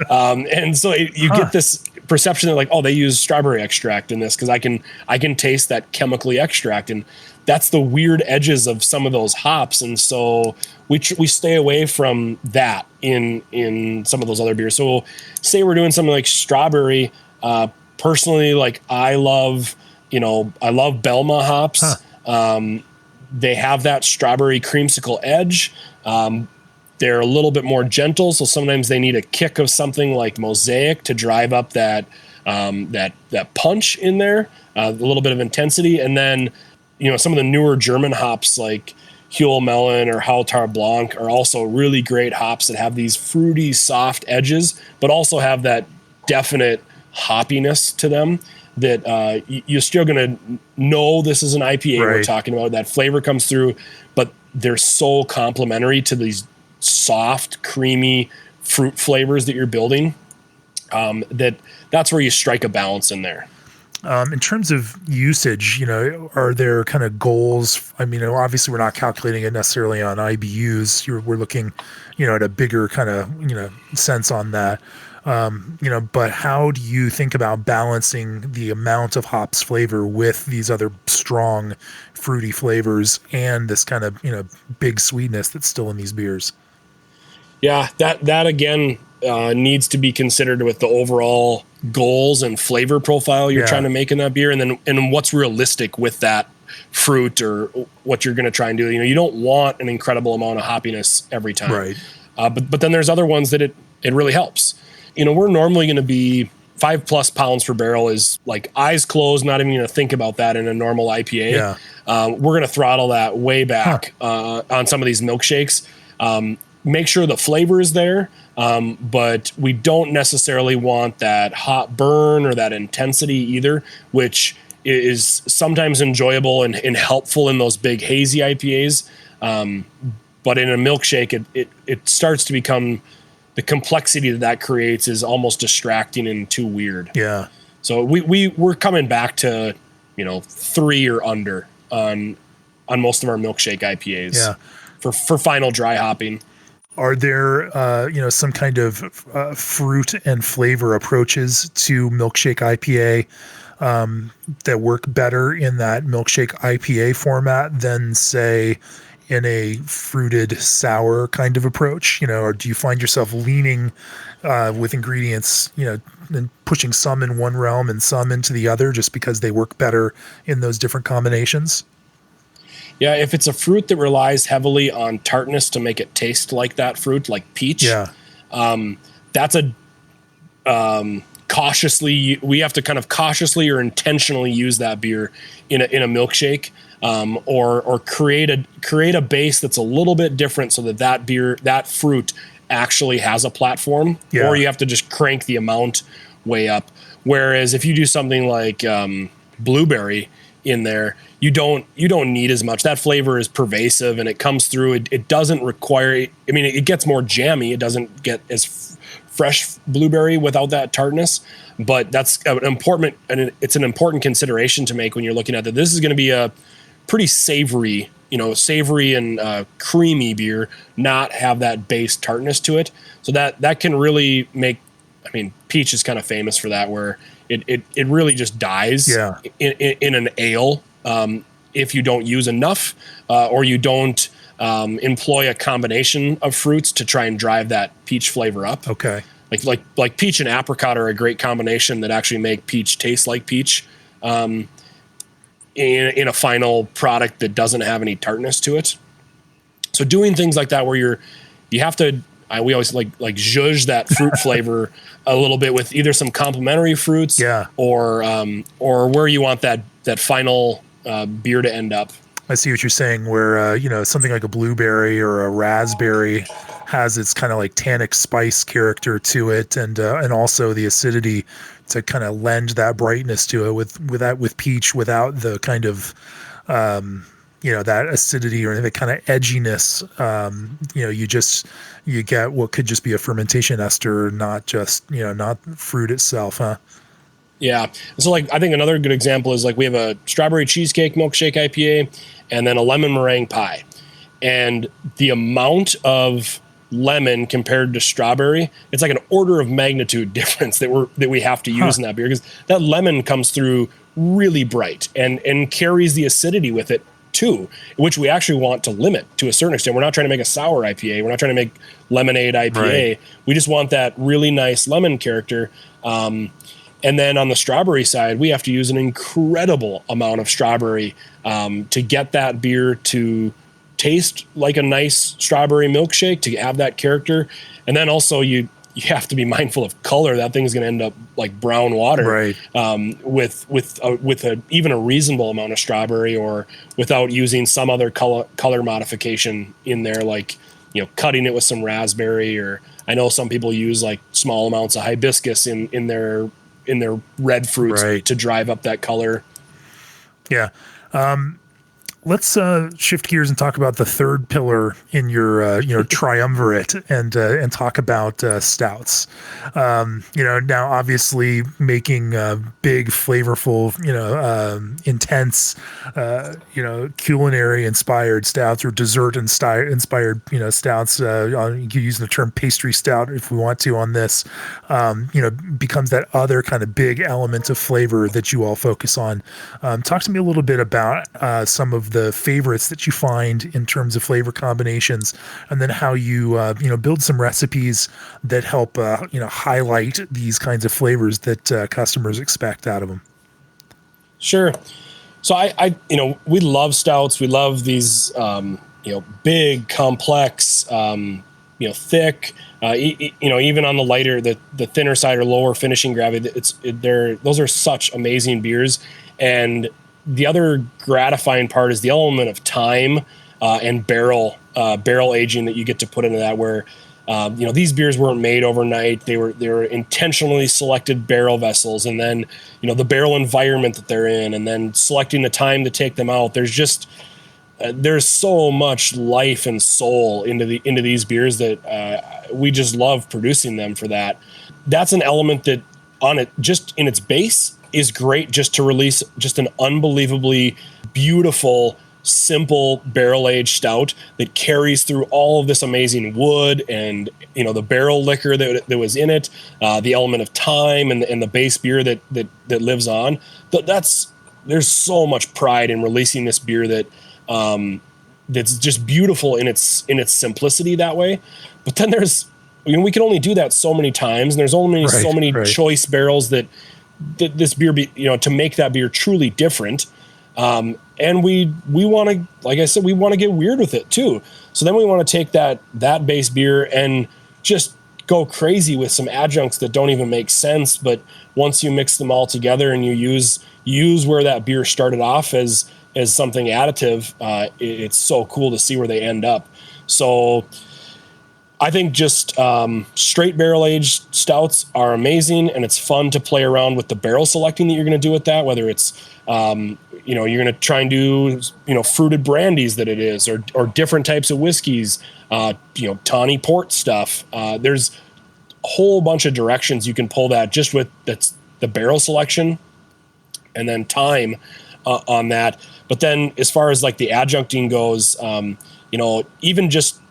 And so you get this perception that they use strawberry extract in this because I can taste that chemically extract. And that's the weird edges of some of those hops. And so we stay away from that in some of those other beers. So say we're doing something like strawberry. Personally, I love Belma hops. They have that strawberry creamsicle edge. They're a little bit more gentle, so sometimes they need a kick of something like Mosaic to drive up that punch in there, a little bit of intensity. And then, some of the newer German hops like Huell Melon or Halter Blanc are also really great hops that have these fruity, soft edges, but also have that definite hoppiness to them that you're still going to know this is an IPA we're talking about. That flavor comes through, but they're so complementary to these soft, creamy fruit flavors that you're building, that's where you strike a balance in there. In terms of usage, are there kind of goals? Obviously we're not calculating it necessarily on IBUs. We're looking, at a bigger kind of, sense on that. But how do you think about balancing the amount of hops flavor with these other strong fruity flavors and this kind of, big sweetness that's still in these beers? Yeah, that again needs to be considered with the overall goals and flavor profile you're trying to make in that beer, and what's realistic with that fruit or what you're going to try and do. You don't want an incredible amount of hoppiness every time, right? But then there's other ones that it really helps. We're normally going to be 5+ pounds per barrel is eyes closed, not even going to think about that in a normal IPA. Yeah. We're going to throttle that way back on some of these milkshakes. Make sure the flavor is there, but we don't necessarily want that hot burn or that intensity either, which is sometimes enjoyable and helpful in those big hazy IPAs. But in a milkshake, it starts to become, the complexity that creates is almost distracting and too weird. Yeah. So we're coming back to 3 or under on most of our milkshake IPAs. Yeah. For final dry hopping. Are there, some kind of fruit and flavor approaches to milkshake IPA that work better in that milkshake IPA format than, say, in a fruited sour kind of approach, or do you find yourself leaning with ingredients, and pushing some in one realm and some into the other just because they work better in those different combinations? Yeah, if it's a fruit that relies heavily on tartness to make it taste like that fruit, like peach, Yeah. that's a cautiously, we have to kind of cautiously or intentionally use that beer in a milkshake, or create a base that's a little bit different so that fruit actually has a platform. Yeah. Or you have to just crank the amount way up. Whereas if you do something like blueberry in there, you don't need as much. That flavor is pervasive and it comes through. It doesn't require, I mean, it gets more jammy. It doesn't get as fresh blueberry without that tartness, but that's it's an important consideration to make when you're looking at that. This is going to be a pretty savory and creamy beer, not have that base tartness to it. So that can really make, I mean, peach is kind of famous for that, where it really just dies in an ale if you don't use enough, or you don't employ a combination of fruits to try and drive that peach flavor up. Okay. Like peach and apricot are a great combination that actually make peach taste like peach in a final product that doesn't have any tartness to it. So doing things like that where we always like zhuzh that fruit flavor a little bit with either some complementary fruits, or where you want that final beer to end up. I see what you're saying, where something like a blueberry or a raspberry has its kind of like tannic spice character to it, and also the acidity to kind of lend that brightness to it. With peach, without the kind of that acidity or the kind of edginess, you get what could just be a fermentation ester, not just not fruit itself, huh? Yeah. So I think another good example is we have a strawberry cheesecake milkshake IPA and then a lemon meringue pie. And the amount of lemon compared to strawberry, it's like an order of magnitude difference that we have to use in that beer, because that lemon comes through really bright and carries the acidity with it too, which we actually want to limit to a certain extent. We're not trying to make a sour IPA. We're not trying to make lemonade IPA. Right. We just want that really nice lemon character. And then on the strawberry side, we have to use an incredible amount of strawberry to get that beer to taste like a nice strawberry milkshake, to have that character. And then also you have to be mindful of color. That thing's going to end up like brown water, right? With even a reasonable amount of strawberry, or without using some other color modification in there, like cutting it with some raspberry, or I know some people use like small amounts of hibiscus in their red fruits, right, to drive up that color. Yeah. Let's shift gears and talk about the third pillar in your triumvirate, and talk about stouts. Now obviously making big, flavorful, intense, culinary inspired stouts, or dessert inspired stouts. You can use the term pastry stout if we want to on this. Becomes that other kind of big element of flavor that you all focus on. Talk to me a little bit about some of the favorites that you find in terms of flavor combinations, and then how you build some recipes that help highlight these kinds of flavors that customers expect out of them. Sure. So I we love stouts. We love these big, complex, thick, even on the lighter, the thinner side or lower finishing gravity. Those are such amazing beers. And the other gratifying part is the element of time and barrel aging that you get to put into that, where these beers weren't made overnight. They were intentionally selected barrel vessels, and then the barrel environment that they're in, and then selecting the time to take them out. There's so much life and soul into these beers that we just love producing them for that. That's an element that on it, just in its base, is great just to release just an unbelievably beautiful, simple barrel-aged stout that carries through all of this amazing wood and the barrel liquor that was in it, the element of time and the base beer that lives on. There's so much pride in releasing this beer that that's just beautiful in its simplicity that way. But then we can only do that so many times, and there's only so many choice barrels that this beer to make that beer truly different. And we want to, like I said, we want to get weird with it too. So then we want to take that base beer and just go crazy with some adjuncts that don't even make sense. But once you mix them all together and you use where that beer started off as something additive, it's so cool to see where they end up. So I think just straight barrel aged stouts are amazing, and it's fun to play around with the barrel selecting that you're going to do with that, whether it's you're going to try and do fruited brandies that it is, or different types of whiskeys, tawny port stuff. There's a whole bunch of directions you can pull that just with the barrel selection and then time on that. But then as far as like the adjuncting goes, even just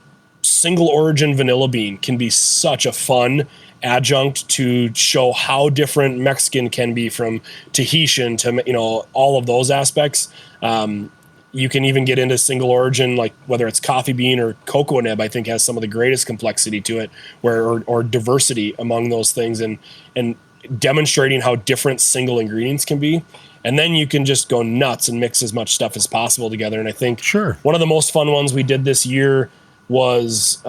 single origin vanilla bean can be such a fun adjunct to show how different Mexican can be from Tahitian to, all of those aspects. You can even get into single origin, like whether it's coffee bean or cocoa nib, I think has some of the greatest complexity to it, or diversity among those things, and demonstrating how different single ingredients can be. And then you can just go nuts and mix as much stuff as possible together. And I think one of the most fun ones we did this year was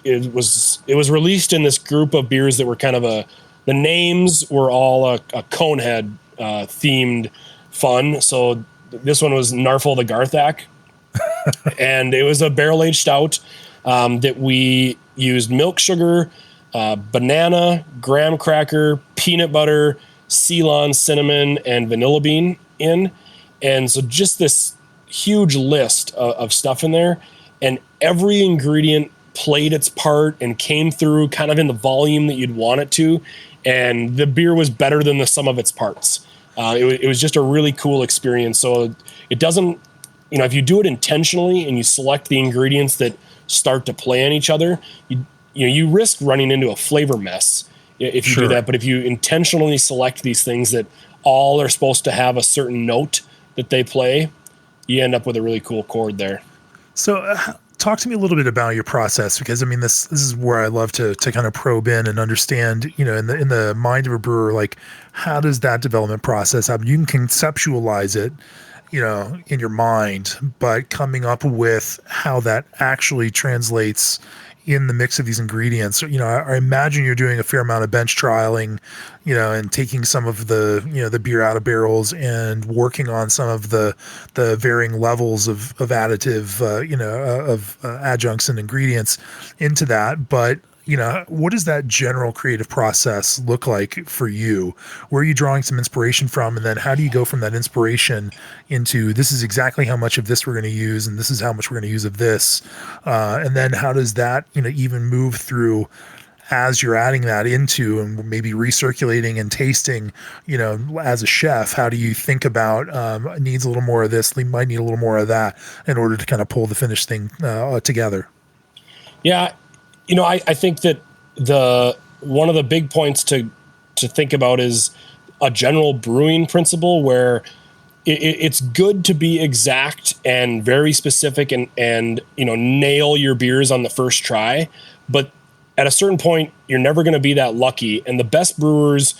it was released in this group of beers that were kind of the names were all a Conehead themed fun. So this one was Narfel the Garthak, and it was a barrel aged stout that we used milk sugar, banana, graham cracker, peanut butter, Ceylon cinnamon, and vanilla bean in. And so just this huge list of stuff in there, and every ingredient played its part and came through kind of in the volume that you'd want it to. And the beer was better than the sum of its parts. It was just a really cool experience. So it doesn't, if you do it intentionally and you select the ingredients that start to play on each other, you risk running into a flavor mess if you do that. But if you intentionally select these things that all are supposed to have a certain note that they play, you end up with a really cool chord there. So talk to me a little bit about your process, because I mean, this is where I love to kind of probe in and understand, in the mind of a brewer, like how does that development process happen? You can conceptualize it, in your mind, but coming up with how that actually translates in the mix of these ingredients. I imagine you're doing a fair amount of bench trialing, and taking some of the, the beer out of barrels and working on some of the varying levels of additive, of adjuncts and ingredients into that. But, what does that general creative process look like for you? Where are you drawing some inspiration from? And then how do you go from that inspiration into, this is exactly how much of this we're going to use, and this is how much we're going to use of this. And then how does that, even move through as you're adding that into and maybe recirculating and tasting, as a chef? How do you think about, needs a little more of this, might need a little more of that in order to kind of pull the finished thing together? Yeah. I think that one of the big points to think about is a general brewing principle where it's good to be exact and very specific and nail your beers on the first try. But at a certain point, you're never going to be that lucky. And the best brewers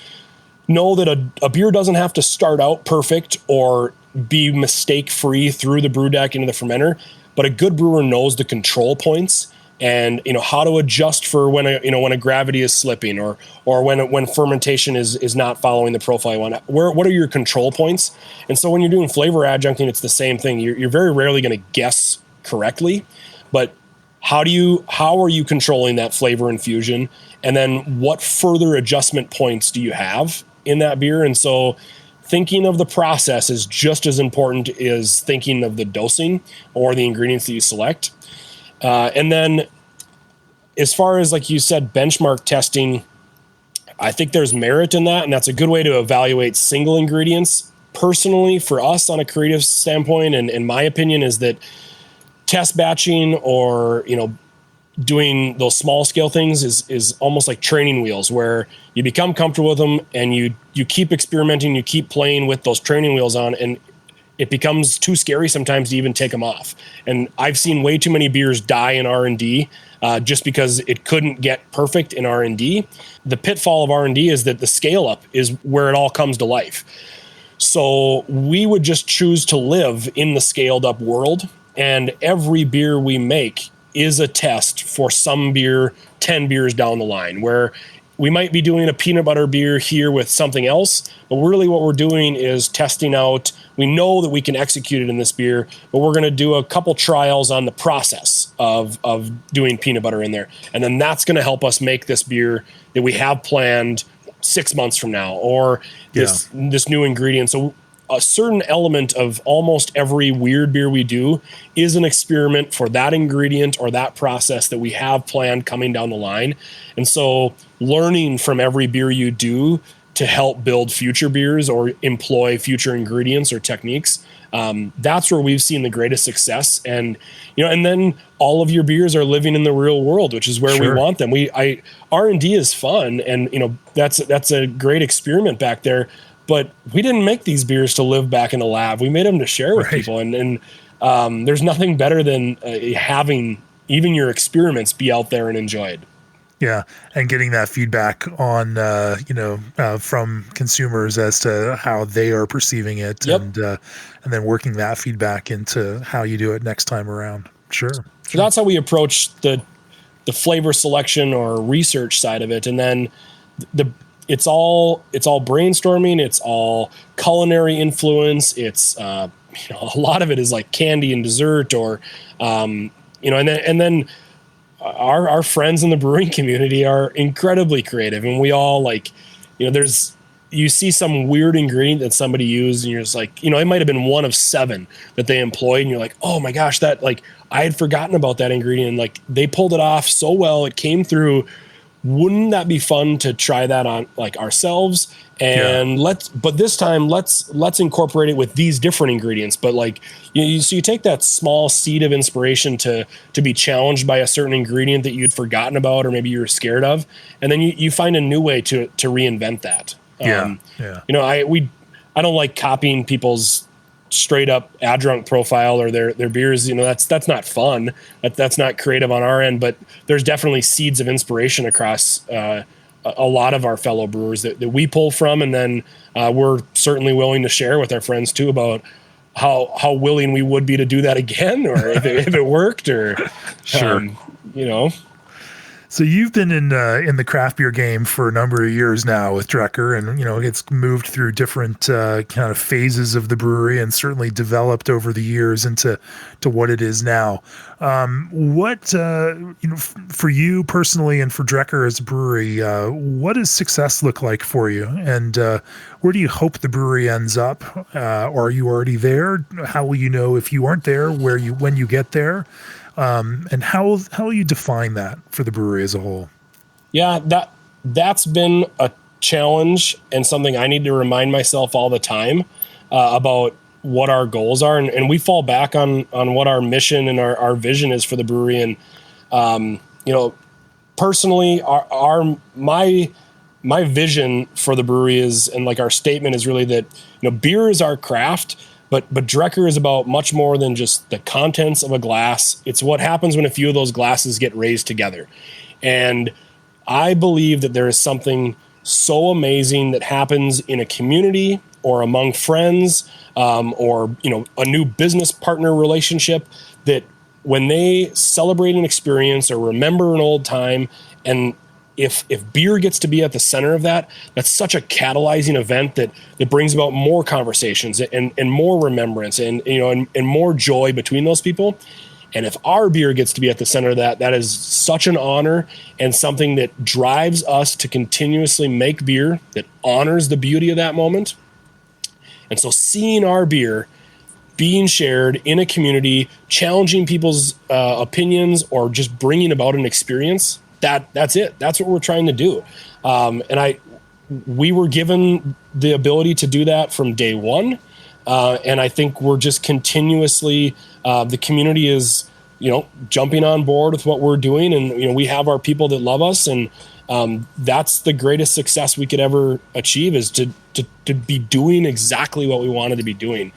know that a beer doesn't have to start out perfect or be mistake-free through the brew deck into the fermenter. But a good brewer knows the control points and how to adjust for when a gravity is slipping or when fermentation is not following the profile you want. What are your control points? And so when you're doing flavor adjuncting, it's the same thing. You're very rarely going to guess correctly, but how are you controlling that flavor infusion? And then what further adjustment points do you have in that beer? And so thinking of the process is just as important as thinking of the dosing or the ingredients that you select. And then as far as, like you said, benchmark testing, I think there's merit in that. And that's a good way to evaluate single ingredients. Personally, for us on a creative standpoint, and in my opinion, is that test batching or, doing those small scale things is almost like training wheels, where you become comfortable with them and you keep experimenting, you keep playing with those training wheels on. And it becomes too scary sometimes to even take them off. And I've seen way too many beers die in R&D just because it couldn't get perfect in R&D. The pitfall of R&D is that the scale up is where it all comes to life. So we would just choose to live in the scaled up world, and every beer we make is a test for some beer 10 beers down the line, where we might be doing a peanut butter beer here with something else, but really what we're doing is testing out. We know that we can execute it in this beer, but we're going to do a couple trials on the process of doing peanut butter in there. And then that's going to help us make this beer that we have planned 6 months from now, or this new ingredient. So a certain element of almost every weird beer we do is an experiment for that ingredient or that process that we have planned coming down the line. And so learning from every beer you do to help build future beers or employ future ingredients or techniques, that's where we've seen the greatest success. And, and then all of your beers are living in the real world, which is where we want them. R&D is fun. And, that's a great experiment back there. But we didn't make these beers to live back in the lab. We made them to share with people. And there's nothing better than having even your experiments be out there and enjoyed. Yeah. And getting that feedback on, from consumers as to how they are perceiving it. Yep. And then working that feedback into how you do it next time around. Sure. So that's how we approach the flavor selection or research side of it. And then it's all brainstorming. It's all culinary influence. It's a lot of it is like candy and dessert, or and then our friends in the brewing community are incredibly creative, and we all you see some weird ingredient that somebody used, and you're just like, it might have been one of 7 that they employed, and you're like, oh my gosh, that I had forgotten about that ingredient, and they pulled it off so well, it came through. Wouldn't that be fun to try that on ourselves? And but this time let's incorporate it with these different ingredients. But so you take that small seed of inspiration to be challenged by a certain ingredient that you'd forgotten about, or maybe you were scared of, and then you find a new way to reinvent that. I don't like copying people's straight up adjunct profile or their beers. That's not fun. That's not creative on our end, but there's definitely seeds of inspiration across a lot of our fellow brewers that we pull from. And then we're certainly willing to share with our friends too about how willing we would be to do that again, or if it worked, or, sure. So you've been in the craft beer game for a number of years now with Drekker, and it's moved through different kind of phases of the brewery, and certainly developed over the years into what it is now. What for you personally, and for Drekker as a brewery, what does success look like for you, and where do you hope the brewery ends up? Or are you already there? How will you know if you aren't there? When you get there? And how will you define that for the brewery as a whole? Yeah, that's been a challenge, and something I need to remind myself all the time about what our goals are. And we fall back on what our mission and our vision is for the brewery. And, personally, my vision for the brewery is, and our statement is really that, beer is our craft. But Drekker is about much more than just the contents of a glass. It's what happens when a few of those glasses get raised together. And I believe that there is something so amazing that happens in a community or among friends, or a new business partner relationship, that when they celebrate an experience or remember an old time, and if beer gets to be at the center of that, that's such a catalyzing event that brings about more conversations and more remembrance and more joy between those people. And if our beer gets to be at the center of that, that is such an honor and something that drives us to continuously make beer that honors the beauty of that moment. And so seeing our beer being shared in a community, challenging people's opinions, or just bringing about an experience, that's it. That's what we're trying to do. We were given the ability to do that from day one. And I think we're just continuously, the community is, jumping on board with what we're doing. And, we have our people that love us. And that's the greatest success we could ever achieve, is to be doing exactly what we wanted to be doing.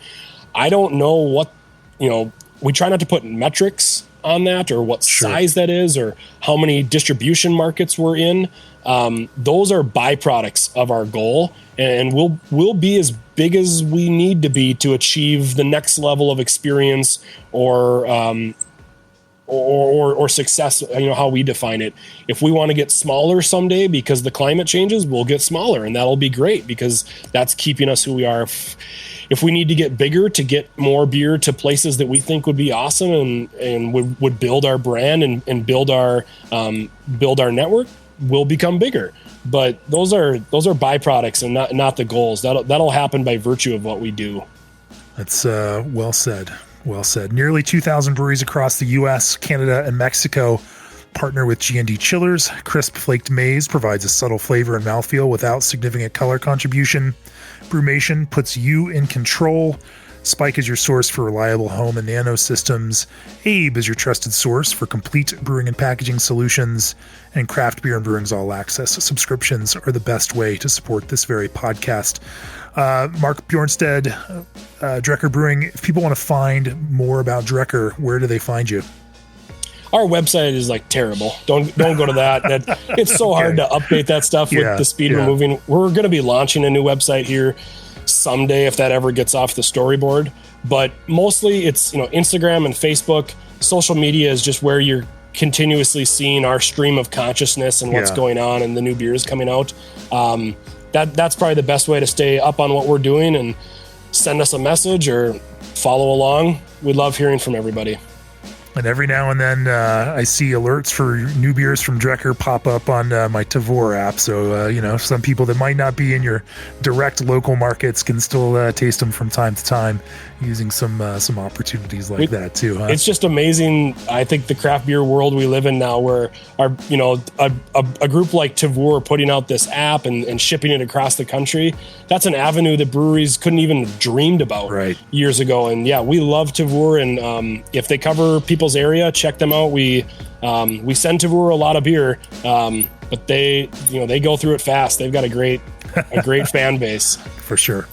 I don't know what, we try not to put metrics on that or what size that is or how many distribution markets we're in. Those are byproducts of our goal, and we'll be as big as we need to be to achieve the next level of experience or success, how we define it. If we want to get smaller someday because the climate changes, we'll get smaller, and that'll be great because that's keeping us who we are. If we need to get bigger to get more beer to places that we think would be awesome and would build our brand and build our network, we'll become bigger. But those are byproducts and not the goals. That'll happen by virtue of what we do. That's well said. Well said. Nearly 2,000 breweries across the U.S., Canada, and Mexico partner with G&D chillers. Crisp flaked maize provides a subtle flavor and mouthfeel without significant color contribution. Brewmation puts you in control. Spike is your source for reliable home and nano systems. Abe is your trusted source for complete brewing and packaging solutions. And Craft Beer and Brewing's All Access subscriptions are the best way to support this very podcast. Mark Bjornstad, Drekker Brewing. If people want to find more about Drekker, where do they find you? Our website is terrible. Don't go to that. It's so hard to update that stuff with the speed we're moving. We're going to be launching a new website here someday if that ever gets off the storyboard. But mostly it's Instagram and Facebook. Social media is just where you're continuously seeing our stream of consciousness and what's going on and the new beers coming out. That's probably the best way to stay up on what we're doing, and send us a message or follow along. We love hearing from everybody. And every now and then I see alerts for new beers from Drekker pop up on my Tavour app. So, some people that might not be in your direct local markets can still taste them from time to time using some opportunities like that too. Huh? It's just amazing. I think the craft beer world we live in now, where a group like Tavour putting out this app and shipping it across the country, that's an avenue that breweries couldn't even have dreamed about years ago. And we love Tavour, and if they cover people's area, check them out. We send Tavour a lot of beer, but they go through it fast. They've got a great fan base. For sure.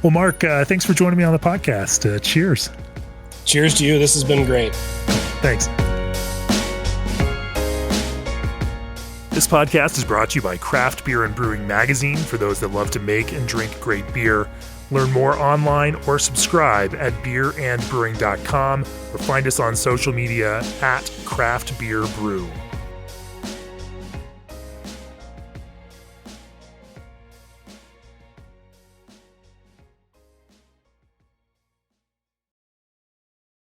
Well, Mark, thanks for joining me on the podcast. Cheers. Cheers to you. This has been great. Thanks. This podcast is brought to you by Craft Beer and Brewing Magazine, for those that love to make and drink great beer. Learn more online or subscribe at beerandbrewing.com or find us on social media at Craft Beer Brew.